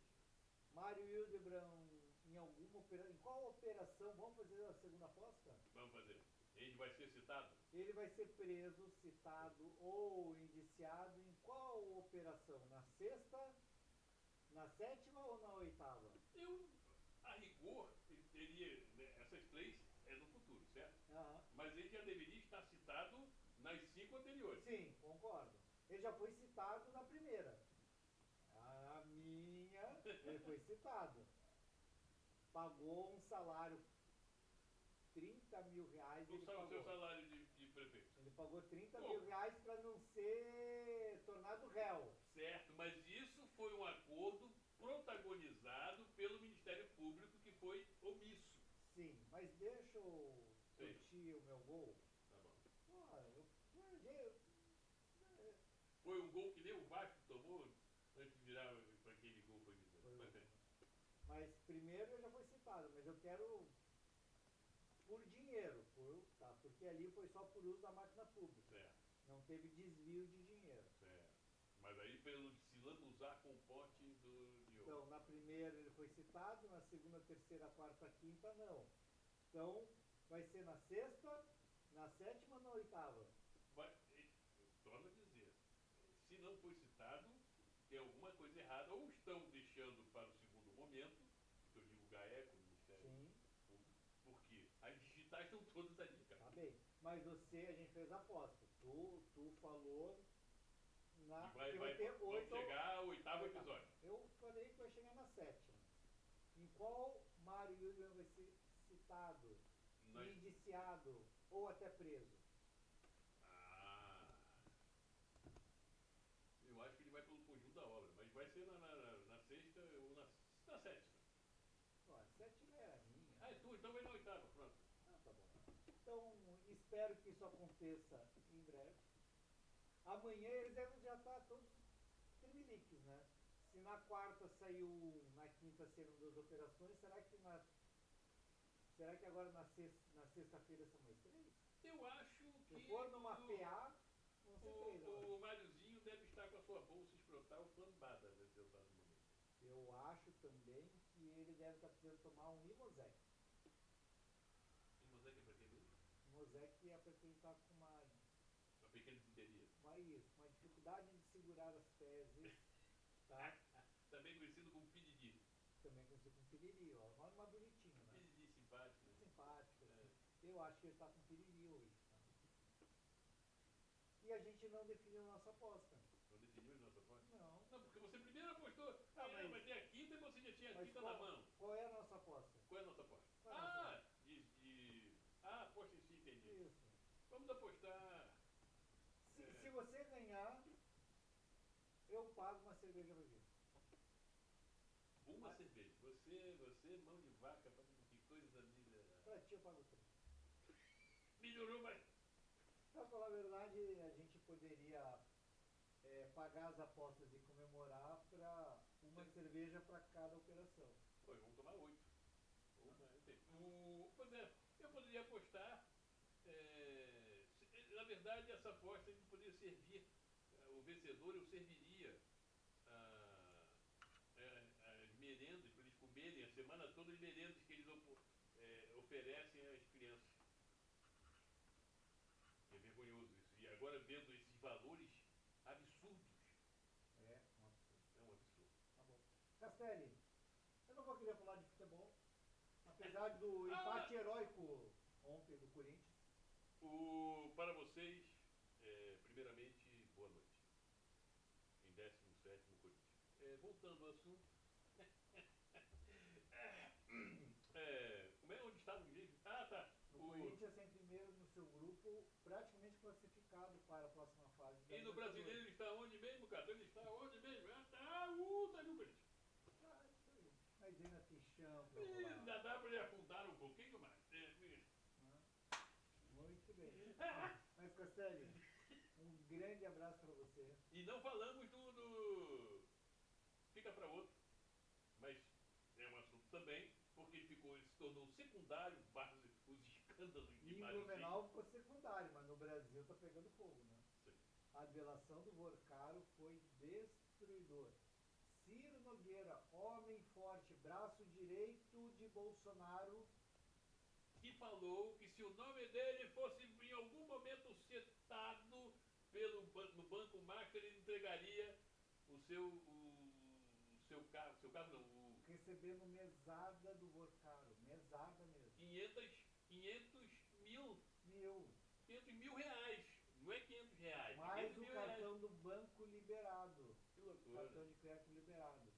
Mário Hildebrand, em qual operação? Vamos fazer a segunda aposta? Vamos fazer. Ele vai ser citado? Ele vai ser preso, citado ou indiciado em qual operação? Na sexta, na sétima ou na oitava? A rigor, ele teria, né, essas três é no futuro, certo? Aham. Mas ele já deveria estar citado nas 5 anteriores. Sim, concordo. Ele já foi citado na primeira. A minha, ele foi citado. Pagou um salário, 30 mil reais. O seu salário de prefeito. Ele pagou 30 mil reais para não ser tornado réu. Certo, mas isso foi um acordo protagonizado pelo Ministério Público que foi omisso. Sim, mas deixa eu curtir o meu gol. Tá bom. Foi um gol que nem o Vasco tomou antes de virar para aquele gol foi dizer. Mas primeiro ele já foi citado, mas eu quero por dinheiro, porque ali foi só por uso da máquina pública. Certo. Não teve desvio de dinheiro. Certo. Mas aí pelo se lambuzar com o pote de ouro. Então, na primeira ele foi citado, na segunda, terceira, quarta, quinta, não. Então, vai ser na sexta, na sétima ou na oitava? Torno a dizer, se não foi citado, tem alguma coisa errada, ou estão deixando para o segundo momento, que eu digo GAECO, Ministério editais estão todos ali, cara. Tá bem. Mas você, a gente fez a aposta. Tu falou E vai, que vai ter vamos 8. chegar ao 8º episódio. Eu falei que vai chegar na 7ª. Em qual Mário Yuri vai ser citado, Nós- indiciado ou até preso? Ah, eu acho que ele vai pelo conjunto da obra, mas vai ser na sexta ou na sétima. Ó, a 7ª era minha. Ah, é tu, então vai na 8ª, pronto. Ah, tá bom. Então, espero que isso aconteça em breve. Amanhã eles devem já estar todos tremeliques, né? Se na quarta saiu um, na quinta saíram 2 operações, será que agora na sexta-feira são mais 3? Eu acho que Se for numa PA, vão ser 3 agora. o Máriozinho deve estar com a sua bolsa escrotal flambada nesse exato momento. Eu acho também que ele deve estar precisando tomar um Limosec. E Moseca é pra quem mesmo? Limosec é para quem está com uma Pequena desinteria. uma dificuldade de segurar as fezes, tá? Também conhecido como Pididi. Também conhecido como piriri, ó. Nome mais bonitinho, né? Pididi simpático, né? Simpático, assim. É. Eu acho que ele está com piriri hoje, tá? E a gente não definiu a nossa aposta. Não definimos nossa aposta? Não. Não, porque você primeiro apostou. Vai ter a quinta e você já tinha a Mas quinta na mão. qual é a nossa aposta? Qual é a nossa aposta? Qual é a nossa Aposta em si, entendi. Isso. Vamos apostar. Se você ganhar, eu pago uma cerveja pra gente. Uma cerveja. Você, mão de vaca, que coisa miserável. Pra ti eu pago 3. Melhorou, mas. Pra falar a verdade, a gente poderia pagar as apostas e comemorar pra uma cerveja para cada operação. Pô, vamos tomar 8. Pois é, eu poderia apostar. Na verdade, essa aposta a gente poderia servir. O vencedor eu serviria as merendas, para eles comerem a semana toda, as merendas que eles oferecem às crianças. É vergonhoso isso. E agora, vendo esses valores absurdos. É um absurdo. É um absurdo. Tá bom. Castelli, eu não vou querer falar de futebol. Apesar do empate heróico ontem do Corinthians. Para vocês, primeiramente, boa noite. Em 17º Corinthians. Voltando ao assunto. Como é? Onde estava o mesmo? Ah, tá. O Corinthians é em primeiro no seu grupo, praticamente classificado para a próxima fase. E no brasileiro ele está onde mesmo, cara? Ele está onde mesmo? Tá no Corinthians. Ah, isso aí. Mas ainda tem chão pra Ainda dá para ele afundar um pouquinho mais. Muito bem. Mas, Castelli, um grande abraço para você. E não falamos do fica para outro. Mas é um assunto também, porque ele se tornou secundário, os escândalos de E em Mário Blumenau ficou secundário, mas no Brasil tá pegando fogo, né? Sim. A delação do Vorcaro foi destruidora. Ciro Nogueira, homem forte, braço direito de Bolsonaro. Que falou que se o nome dele fosse em algum momento citado no Banco Master, ele entregaria o seu carro não, Recebendo mesada do Vorcaro. Mesada mesmo. 500 mil reais. Não é 500 reais. Mais 500 o mil cartão reais. do banco liberado. Que loucura. Cartão de crédito liberado.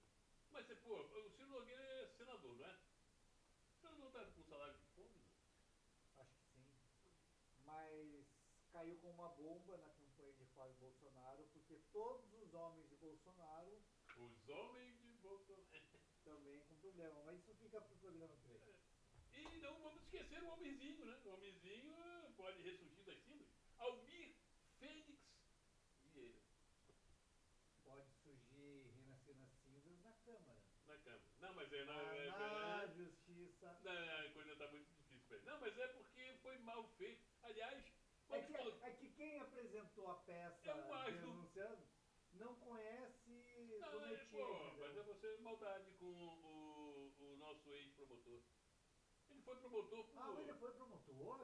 Mas, pô, o Ciro Nogueira é senador, não é? O senador está com salário de fome, não? Acho que sim. Mas caiu com uma bomba na campanha de Flávio Bolsonaro, porque todos os homens de Bolsonaro Os homens de Bolsonaro. também com problema. Mas isso fica para o programa 3. E não vamos esquecer o homenzinho, né? O homenzinho pode ressurgir das cinzas. Almir Fênix Vieira. Pode surgir renascer nas cinzas na Câmara. Na Câmara. Não, mas Na Justiça. Não, a coisa está muito difícil para ele. Não, mas é porque foi mal feito. Aliás, É que quem apresentou a peça É um ágil. denunciando não conhece não, o métier, mas entendeu? é você maldade com o nosso ex-promotor. Ele foi promotor por. Ah, mas ele foi promotor?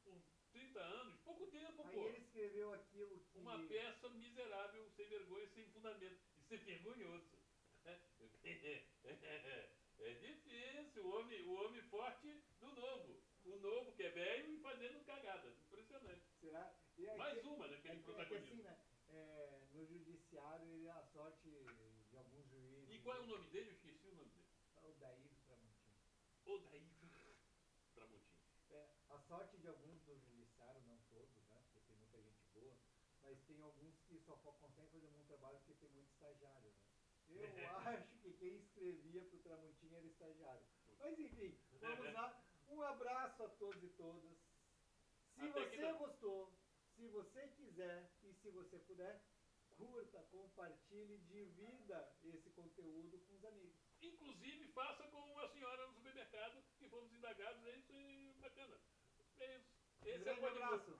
Por 30 anos, pouco tempo, Aí pô. ele escreveu aquilo que... Uma peça miserável, sem vergonha, sem fundamento. Isso é vergonhoso. É difícil, o homem forte do novo. O novo que é velho e fazendo cagadas. Impressionante. Será? E é Mais que- uma daquele é que protagonismo. assim, né? No judiciário, a sorte de alguns juízes. E qual é o nome dele? Eu esqueci o nome dele. O Daí Tramontim. Odair Tramontim. A sorte de alguns do judiciário, não todos, né? Porque tem muita gente boa, mas tem alguns que só conseguem fazer um bom trabalho porque tem muito estagiário, né? Eu acho que quem escrevia pro Tramontim era estagiário. Mas enfim, vamos lá. Um abraço a todos e todas. Se Até que você não. gostou, se você quiser e se você puder, curta, compartilhe, divida esse conteúdo com os amigos. Inclusive, faça como a senhora no supermercado, que fomos indagados, é isso aí, bacana. É isso. Um Esse é o grande Pode Blue. abraço.